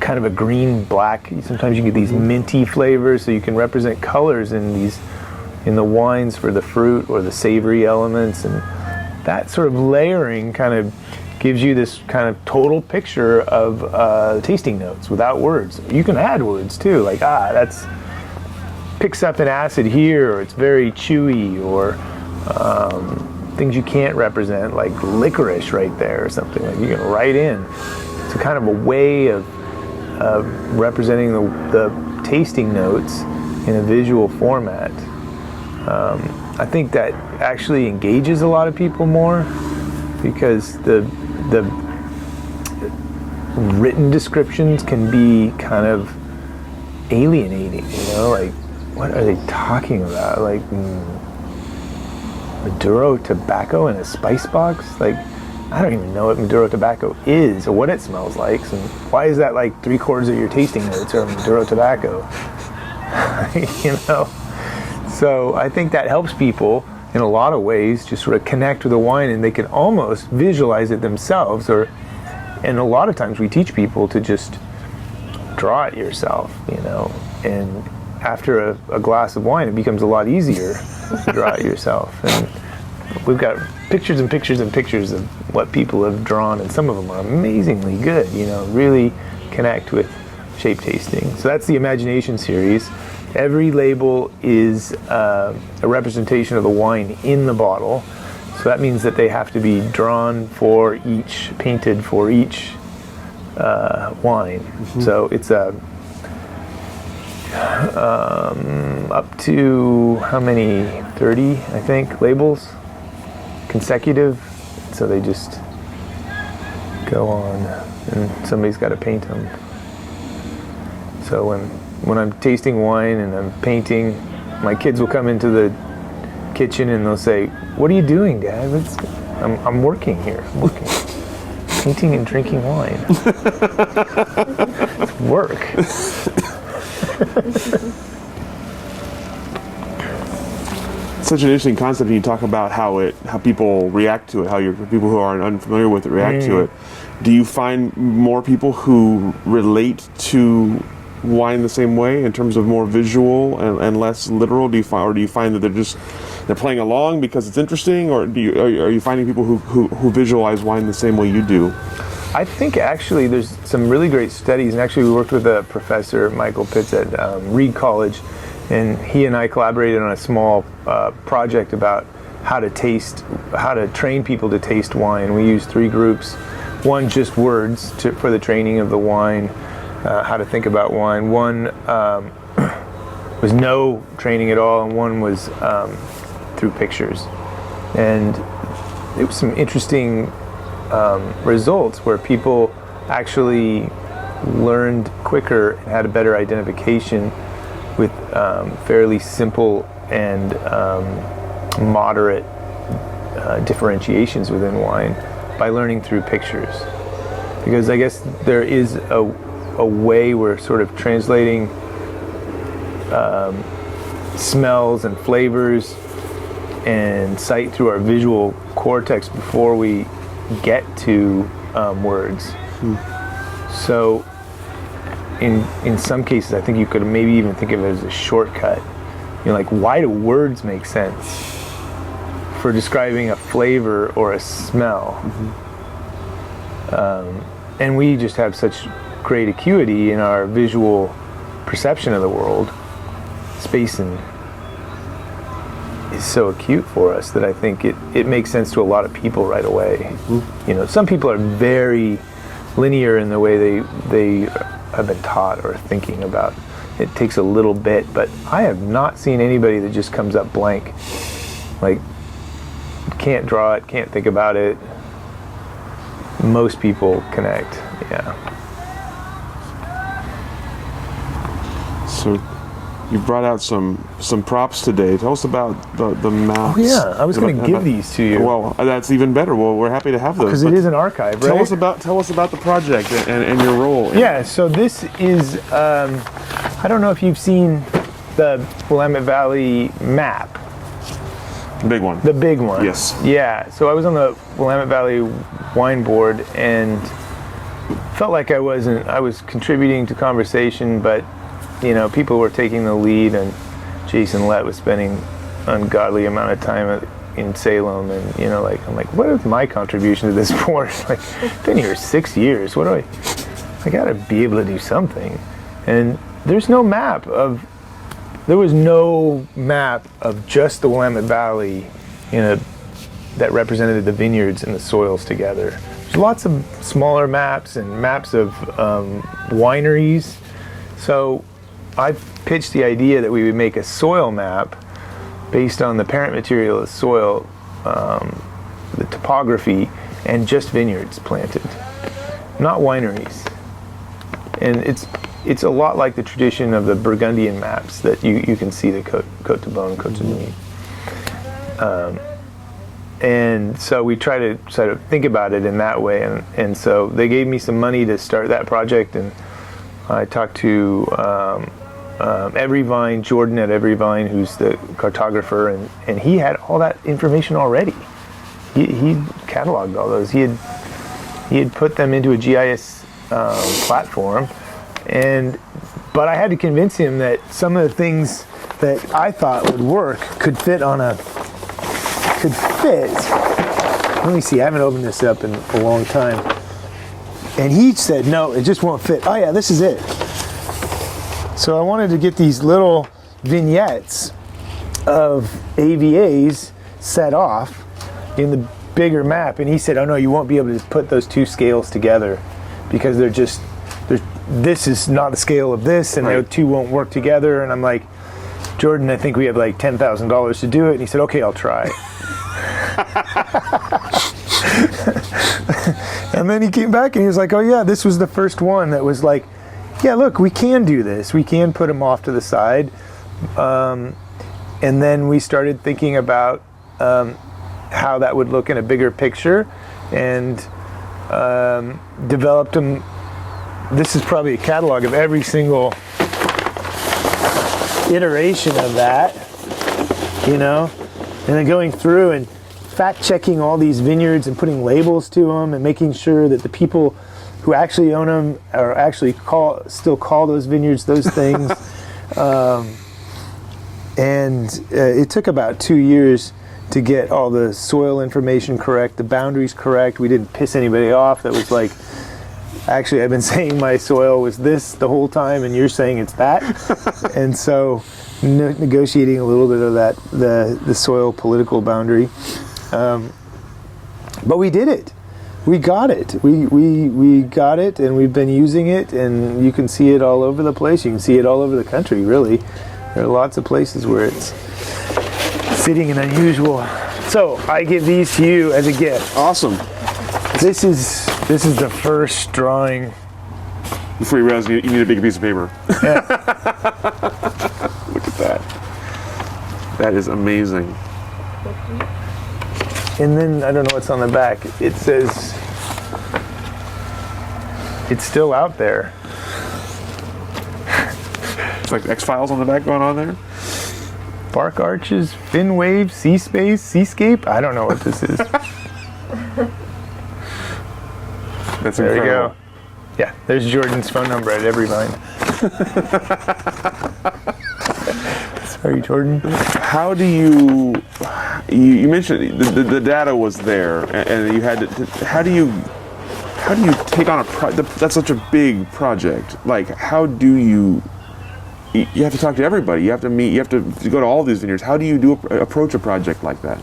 kind of a green black. Sometimes you get these minty flavors, so you can represent colors in the wines for the fruit or the savory elements, and that sort of layering kind of gives you this kind of total picture of tasting notes without words. You can add words too, like that's picks up an acid here, or it's very chewy, or things you can't represent, like licorice right there or something. Like you can write in. It's a kind of a way of representing the tasting notes in a visual format. I think that actually engages a lot of people more, because the written descriptions can be kind of alienating, like what are they talking about? Like Maduro tobacco in a spice box? Like, I don't even know what Maduro tobacco is or what it smells like. So why is that like 3/4 of your tasting notes are Maduro tobacco? So I think that helps people in a lot of ways just sort of connect with the wine, and they can almost visualize it themselves. And a lot of times we teach people to just draw it yourself, and after a glass of wine, it becomes a lot easier to draw it yourself. And we've got pictures and pictures and pictures of what people have drawn, and some of them are amazingly good, really connect with shape tasting. So that's the Imagination series. Every label is a representation of the wine in the bottle. So that means that they have to be drawn for each, painted for each wine. So it's up to how many? 30, I think, labels, consecutive. So they just go on, and somebody's got to paint them. So when I'm tasting wine and I'm painting, my kids will come into the kitchen and they'll say, "What are you doing, Dad?" I'm working here. I'm working. Painting and drinking wine. It's work. Such an interesting concept. You talk about how people react to it, how people who are unfamiliar with it react to it. Do you find more people who relate to wine the same way in terms of more visual and less literal? Do you find that they're playing along because it's interesting, or are you finding people who visualize wine the same way you do? I think actually there's some really great studies, and actually we worked with a professor, Michael Pitts at Reed College, and he and I collaborated on a small project about how to train people to taste wine. We used 3 groups. One, just words for the training of the wine, how to think about wine. One was no training at all, and one was through pictures. And it was some interesting results where people actually learned quicker and had a better identification with fairly simple and moderate differentiations within wine by learning through pictures. Because I guess there is a way we're sort of translating smells and flavors and sight through our visual cortex before we get to words. So in some cases, I think you could maybe even think of it as a shortcut. Like, why do words make sense for describing a flavor or a smell? And we just have such great acuity in our visual perception of the world. Space is so acute for us that I think it makes sense to a lot of people right away. Some people are very linear in the way they have been taught or thinking about. It takes a little bit, but I have not seen anybody that just comes up blank. Like, can't draw it, can't think about it. Most people connect, yeah. So you brought out some props today. Tell us about the maps. Oh yeah, I was going to give these to you. Well, that's even better. Well, we're happy to have those. Because it is an archive, right? Tell us about the project and your role. Yeah, so this is, I don't know if you've seen the Willamette Valley Map. The big one. The big one. Yes. Yeah, so I was on the Willamette Valley Wine Board and felt like I was contributing to conversation, but people were taking the lead, and Jason Lett was spending ungodly amount of time in Salem, and I'm like, what is my contribution to this board? Like, I've been here 6 years. What do I gotta be able to do something. And there was no map of just the Willamette Valley that represented the vineyards and the soils together. There's lots of smaller maps and maps of wineries. So I pitched the idea that we would make a soil map based on the parent material of the soil, the topography, and just vineyards planted, not wineries. And it's a lot like the tradition of the Burgundian maps that you can see the Côte de Beaune, Côte de Nuit. And so we try to sort of think about it in that way. And so they gave me some money to start that project, and I talked to Every Vine, Jordan at Every Vine, who's the cartographer, and he had all that information already. He cataloged all those. He had put them into a GIS platform, but I had to convince him that some of the things that I thought would work could fit on a could fit. Let me see, I haven't opened this up in a long time. And he said, no, it just won't fit. Oh yeah, this is it. So I wanted to get these little vignettes of AVAs set off in the bigger map. And he said, oh no, you won't be able to put those two scales together because this is not the scale of this, and the two won't work together. And I'm like, Jordan, I think we have like $10,000 to do it. And he said, okay, I'll try. And then he came back and he was like, oh yeah, this was the first one that was like, yeah, look, we can do this. We can put them off to the side. And then we started thinking about how that would look in a bigger picture, and developed them. This is probably a catalog of every single iteration of that, you know, and then going through and fact checking all these vineyards and putting labels to them and making sure that the people who actually own them are actually still call those vineyards those things. And it took about 2 years to get all the soil information correct, the boundaries correct. We didn't piss anybody off. That was like, actually, I've been saying my soil was this the whole time, and you're saying it's that. And so negotiating a little bit of that, the soil political boundary. But we did it. We got it. We got it, and we've been using it, and you can see it all over the place. You can see it all over the country, really. There are lots of places where it's sitting in unusual. So I give these to you as a gift. Awesome. This is the first drawing. Before you realize you need a big piece of paper. Yeah. Look at that. That is amazing. And then I don't know what's on the back. It says it's still out there. It's like X-Files on the back going on there. Bark arches, fin wave, sea space, seascape. I don't know what this is. That's there incredible. you go. Yeah, there's Jordan's phone number at every vine. Sorry, Jordan. How do you mentioned the data was there, and you had to. How do you take on that's such a big project? Like, how do you have to talk to everybody? You have to meet. You have to go to all these vineyards. How do you approach a project like that?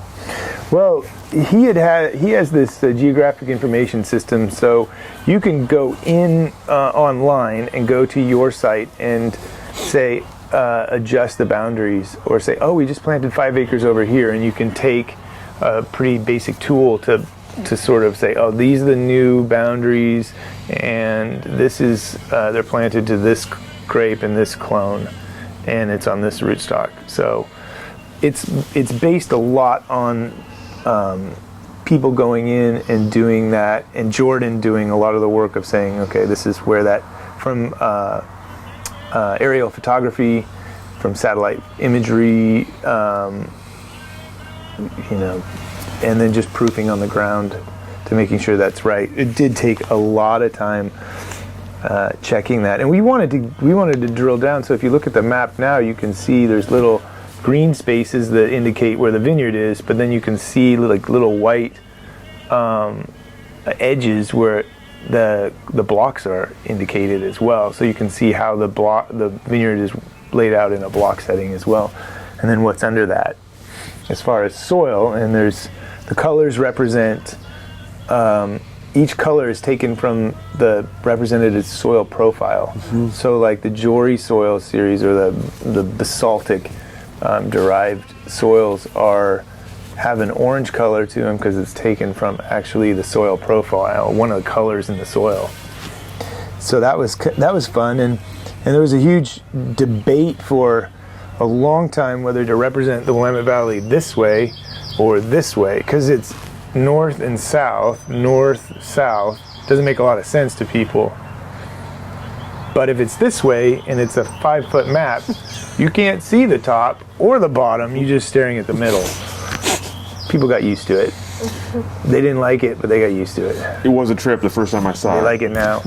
Well, he has this geographic information system, so you can go in online and go to your site and say adjust the boundaries, or say, oh, we just planted 5 acres over here, and you can take a pretty basic tool to sort of say, oh, these are the new boundaries, and this is they're planted to this grape and this clone, and it's on this rootstock. So it's based a lot on people going in and doing that, and Jordan doing a lot of the work of saying, okay, this is where that, from aerial photography, from satellite imagery, and then just proofing on the ground to making sure that's right. It did take a lot of time checking that, and we wanted to drill down. So if you look at the map now, you can see there's little green spaces that indicate where the vineyard is, but then you can see like little white edges where the blocks are indicated as well. So you can see how the vineyard is laid out in a block setting as well. And then what's under that as far as soil, and there's the colors represent each color is taken from the represented soil profile. Mm-hmm. So like the Jory soil series, or the basaltic derived soils have an orange color to them because it's taken from actually the soil profile, one of the colors in the soil. So that was fun, and there was a huge debate for a long time whether to represent the Willamette Valley this way or this way, because it's north and south. North-south doesn't make a lot of sense to people. But if it's this way and it's a 5-foot map, you can't see the top or the bottom, you're just staring at the middle. People got used to it. They didn't like it, but they got used to it. It was a trip the first time I saw it. They like it now.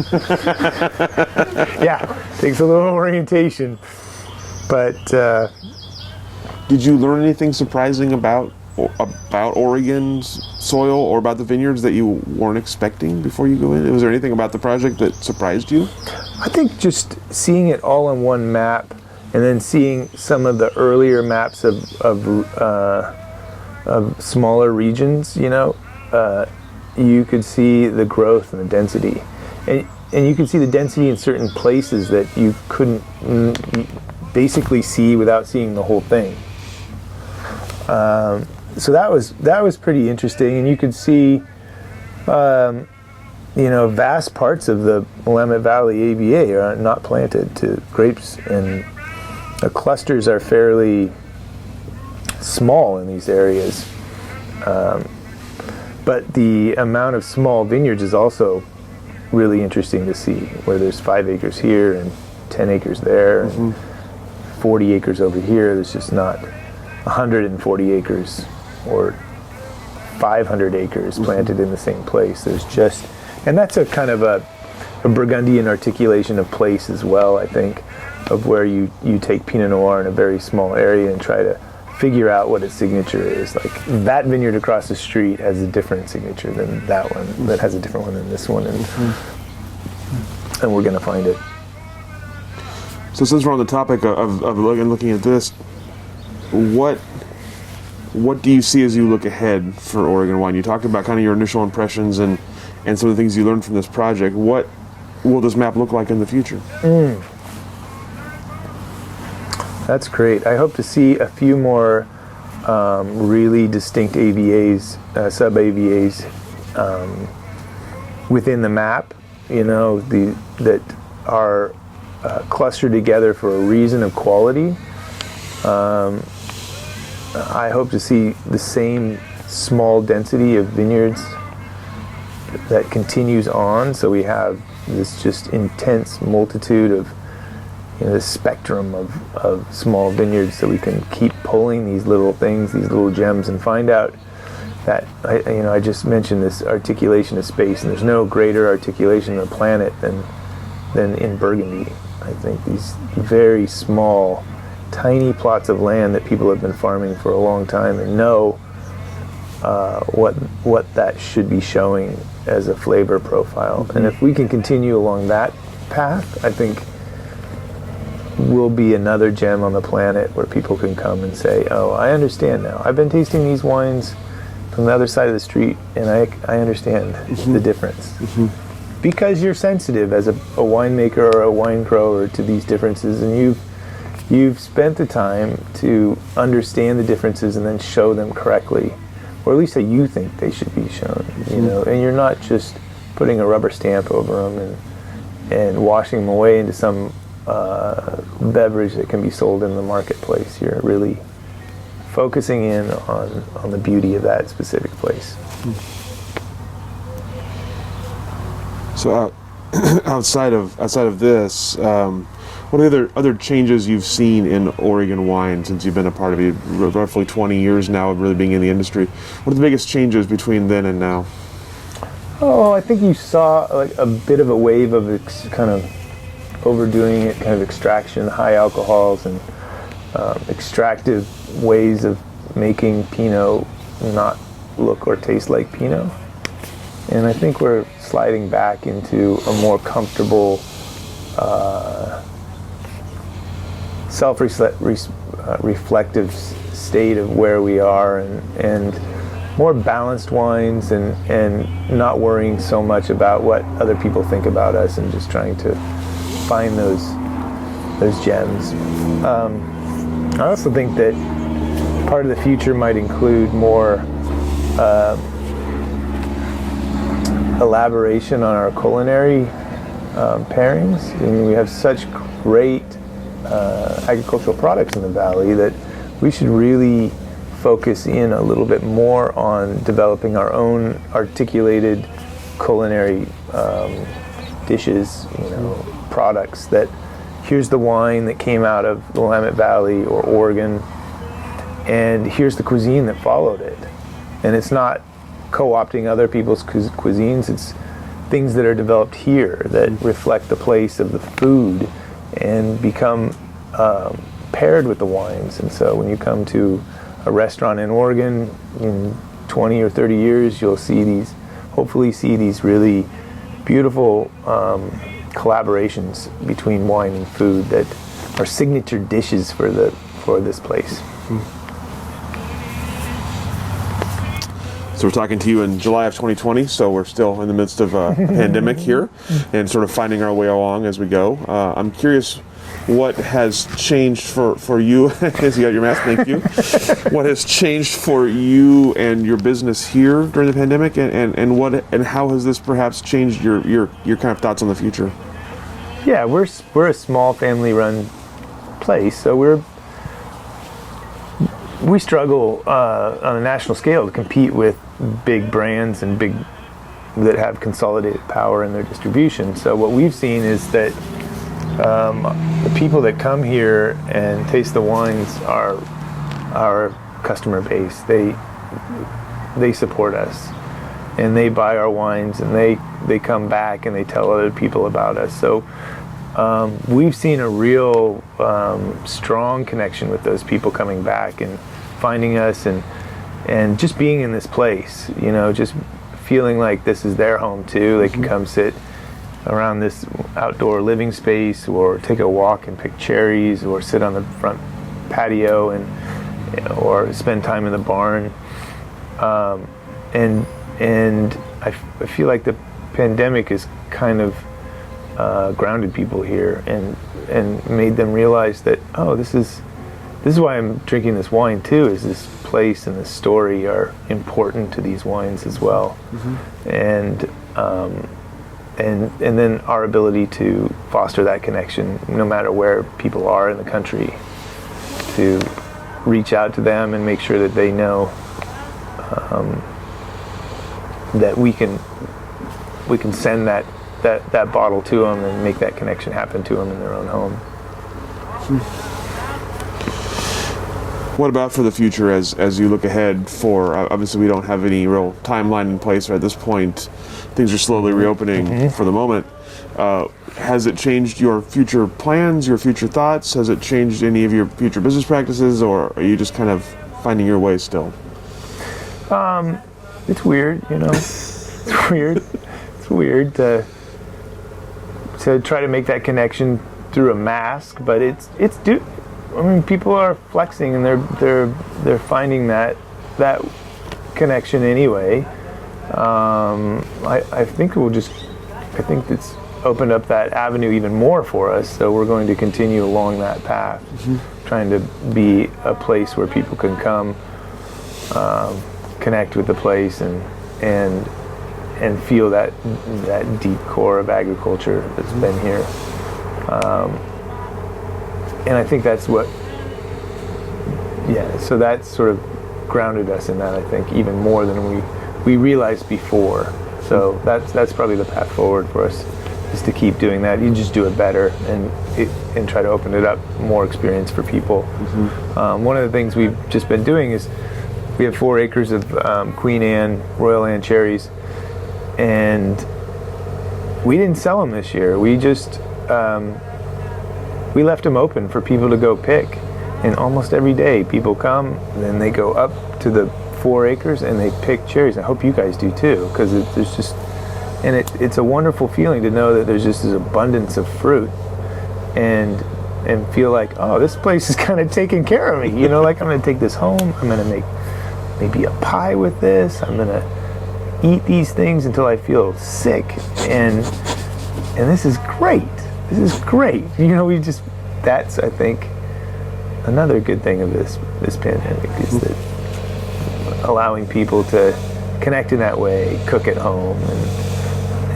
Yeah, takes a little orientation. But did you learn anything surprising about about Oregon's soil or about the vineyards that you weren't expecting before you go in? Was there anything about the project that surprised you? I think just seeing it all on one map, and then seeing some of the earlier maps of smaller regions, you could see the growth and the density, and you could see the density in certain places that you couldn't basically see without seeing the whole thing. So that was pretty interesting, and you could see, vast parts of the Willamette Valley AVA are not planted to grapes, and the clusters are fairly small in these areas. But the amount of small vineyards is also really interesting to see, where there's 5 acres here and 10 acres there, and 40 acres over here. There's just not 140 acres or 500 acres planted in the same place. There's just, and that's a kind of a Burgundian articulation of place as well, I think, of where you take Pinot Noir in a very small area and try to figure out what its signature is. Like, that vineyard across the street has a different signature than that one, that has a different one than this one, and we're going to find it. So since we're on the topic of looking at this, what do you see as you look ahead for Oregon wine? You talked about kind of your initial impressions and some of the things you learned from this project. What will this map look like in the future? That's great. I hope to see a few more really distinct AVAs, sub-AVAs within the map, that are clustered together for a reason of quality. I hope to see the same small density of vineyards that continues on, so we have this just intense multitude of this spectrum of small vineyards, so we can keep pulling these little things, these little gems, and find out that, I just mentioned this articulation of space, and there's no greater articulation of the planet than in Burgundy. I think these very small, tiny plots of land that people have been farming for a long time and know what that should be showing as a flavor profile. And if we can continue along that path, I think we'll be another gem on the planet where people can come and say, oh, I understand now. I've been tasting these wines from the other side of the street, and I understand the difference. Because you're sensitive as a winemaker or a wine grower to these differences, and you've spent the time to understand the differences and then show them correctly, or at least that you think they should be shown, and you're not just putting a rubber stamp over them and washing them away into some beverage that can be sold in the marketplace. You're really focusing in on the beauty of that specific place. So outside of this, what are the other changes you've seen in Oregon wine since you've been a part of it? Roughly 20 years now of really being in the industry. What are the biggest changes between then and now? Oh, I think you saw like a bit of a wave of kind of overdoing it, kind of extraction, high alcohols, and extractive ways of making Pinot not look or taste like Pinot. And I think we're sliding back into a more comfortable, self-reflective state of where we are, and more balanced wines, and not worrying so much about what other people think about us, and just trying to find those gems. I also think that part of the future might include more elaboration on our culinary pairings. I mean, we have such great agricultural products in the valley that we should really focus in a little bit more on developing our own articulated culinary dishes, products. That here's the wine that came out of the Willamette Valley or Oregon, and here's the cuisine that followed it. And it's not co-opting other people's cuisines, it's things that are developed here that reflect the place of the food and become paired with the wines. And so when you come to a restaurant in Oregon, in 20 or 30 years, you'll hopefully see these really beautiful collaborations between wine and food that are signature dishes for this place. So we're talking to you in July of 2020, so we're still in the midst of a pandemic here and sort of finding our way along as we go. I'm curious what has changed for you, as you got your mask, thank you. What has changed for you and your business here during the pandemic, and how has this perhaps changed your kind of thoughts on the future? Yeah, we're a small family-run place, so we struggle on a national scale to compete with big brands and that have consolidated power in their distribution. So what we've seen is that the people that come here and taste the wines are our customer base. They support us, and they buy our wines, and they come back and they tell other people about us. So we've seen a real strong connection with those people coming back and finding us and just being in this place, just feeling like this is their home too. They can come sit around this outdoor living space, or take a walk and pick cherries, or sit on the front patio or spend time in the barn. And I feel like the pandemic has kind of grounded people here and made them realize that, oh, this is why I'm drinking this wine too, is this place and this story are important to these wines as well. And then our ability to foster that connection, no matter where people are in the country, to reach out to them and make sure that they know that we can send that bottle to them and make that connection happen to them in their own home. What about for the future as you look ahead for, obviously we don't have any real timeline in place at this point. Things are slowly reopening for the moment. Has it changed your future plans, your future thoughts? Has it changed any of your future business practices, or are you just kind of finding your way still? It's weird, It's weird. It's weird to try to make that connection through a mask, but people are flexing and they're finding that connection anyway. I think it's opened up that avenue even more for us, so we're going to continue along that path, trying to be a place where people can come, connect with the place and feel that deep core of agriculture that's been here. And I think that's so that sort of grounded us in that, I think, even more than we realized before. So that's probably the path forward for us, is to keep doing that. You just do it better and try to open it up, more experience for people. One of the things we've just been doing is we have 4 acres of Queen Anne, Royal Anne cherries, and we didn't sell them this year. We just we left them open for people to go pick, and almost every day people come and then they go up to the 4 acres and they pick cherries. I hope you guys do too, because there's just, and it's a wonderful feeling to know that there's just this abundance of fruit, and feel like, oh, this place is kind of taking care of me. Like, I'm going to take this home. I'm going to make maybe a pie with this. I'm going to eat these things until I feel sick, and this is great. This is great. That's, I think, another good thing of this pandemic, is that allowing people to connect in that way, cook at home,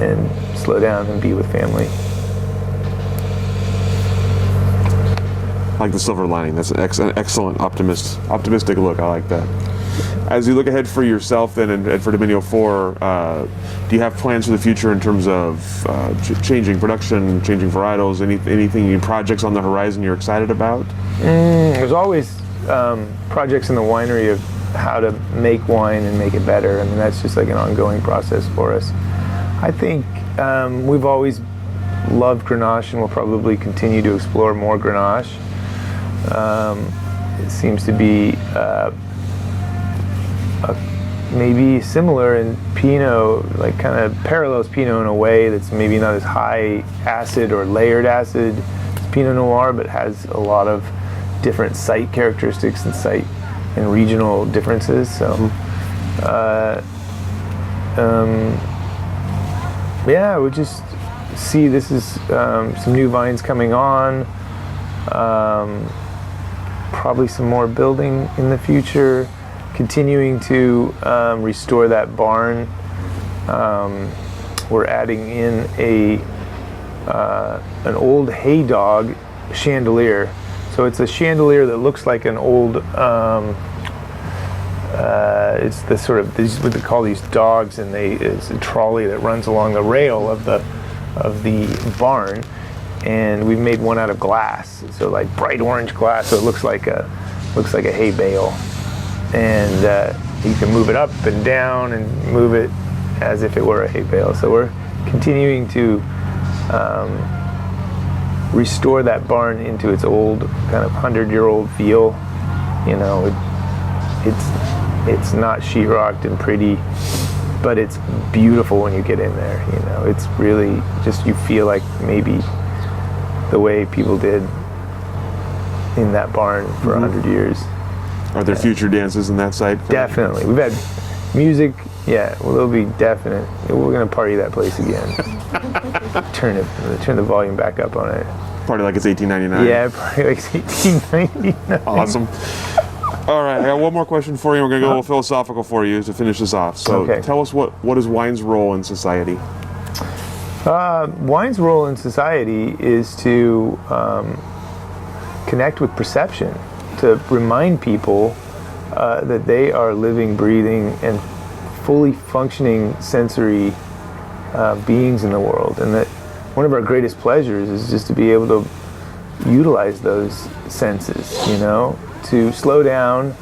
and slow down and be with family. I like the silver lining. That's an excellent optimistic look. I like that. As you look ahead for yourself then and for Dominio IV, do you have plans for the future in terms of changing production, changing varietals, any projects on the horizon you're excited about? There's always projects in the winery of how to make wine and make it better. I mean, that's just like an ongoing process for us. I think we've always loved Grenache, and we'll probably continue to explore more Grenache. It seems to be maybe similar in Pinot, like kind of parallels Pinot in a way that's maybe not as high acid or layered acid as Pinot Noir, but has a lot of different site characteristics and site and regional differences. So, yeah, we just see this is some new vines coming on. Probably some more building in the future. Continuing to restore that barn. We're adding in an old hay dog chandelier. So it's a chandelier that looks like an old. It's the sort of these what they call these dogs, and it's a trolley that runs along the rail of the barn. And we've made one out of glass, so like bright orange glass, so it looks like a hay bale. And you can move it up and down and move it as if it were a hay bale. So we're continuing to restore that barn into its old kind of 100-year-old feel. You know, it's not sheetrocked and pretty, but it's beautiful when you get in there. You know, it's really just, you feel like maybe the way people did in that barn for 100 years. Are there future dances in that site? Definitely. We've had music. Yeah, well, it'll be definite. We're gonna party that place again. Turn the volume back up on it. Party like it's 1899. Yeah, party like it's 1899. Awesome. All right, I got one more question for you. We're gonna go a little philosophical for you to finish this off. So tell us what is wine's role in society? Wine's role in society is to connect with perception, to remind people that they are living, breathing, and fully functioning sensory beings in the world, and that one of our greatest pleasures is just to be able to utilize those senses, you know, to slow down,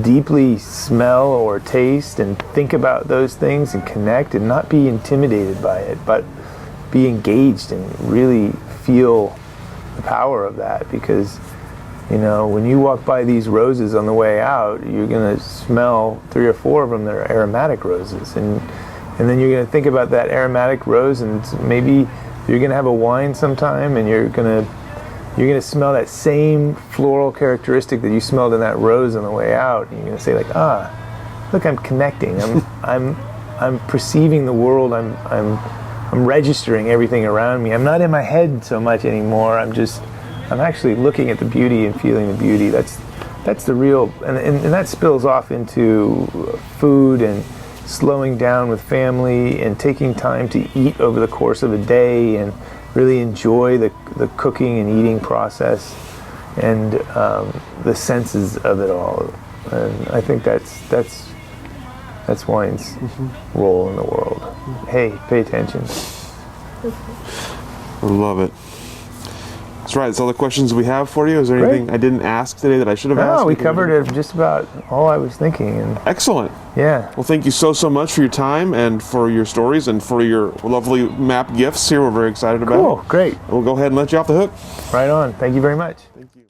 deeply smell or taste and think about those things and connect and not be intimidated by it, but be engaged and really feel the power of that. Because, you know, when you walk by these roses on the way out, you're going to smell 3 or 4 of them that are aromatic roses, and then you're going to think about that aromatic rose, and maybe you're going to have a wine sometime and you're going to smell that same floral characteristic that you smelled in that rose on the way out, and you're going to say like, look, I'm connecting, I'm perceiving the world, I'm registering everything around me. I'm not in my head so much anymore. I'm actually looking at the beauty and feeling the beauty. That's the real, and that spills off into food and slowing down with family and taking time to eat over the course of a day and really enjoy the cooking and eating process and the senses of it all. And I think that's wine's role in the world. Hey, pay attention. I love it. That's right. That's all the questions we have for you. Is there anything I didn't ask today that I should have asked? No, we covered it just about all I was thinking. And excellent. Yeah. Well, thank you so much for your time and for your stories and for your lovely map gifts here. We're very excited about. Cool. Great. We'll go ahead and let you off the hook. Right on. Thank you very much. Thank you.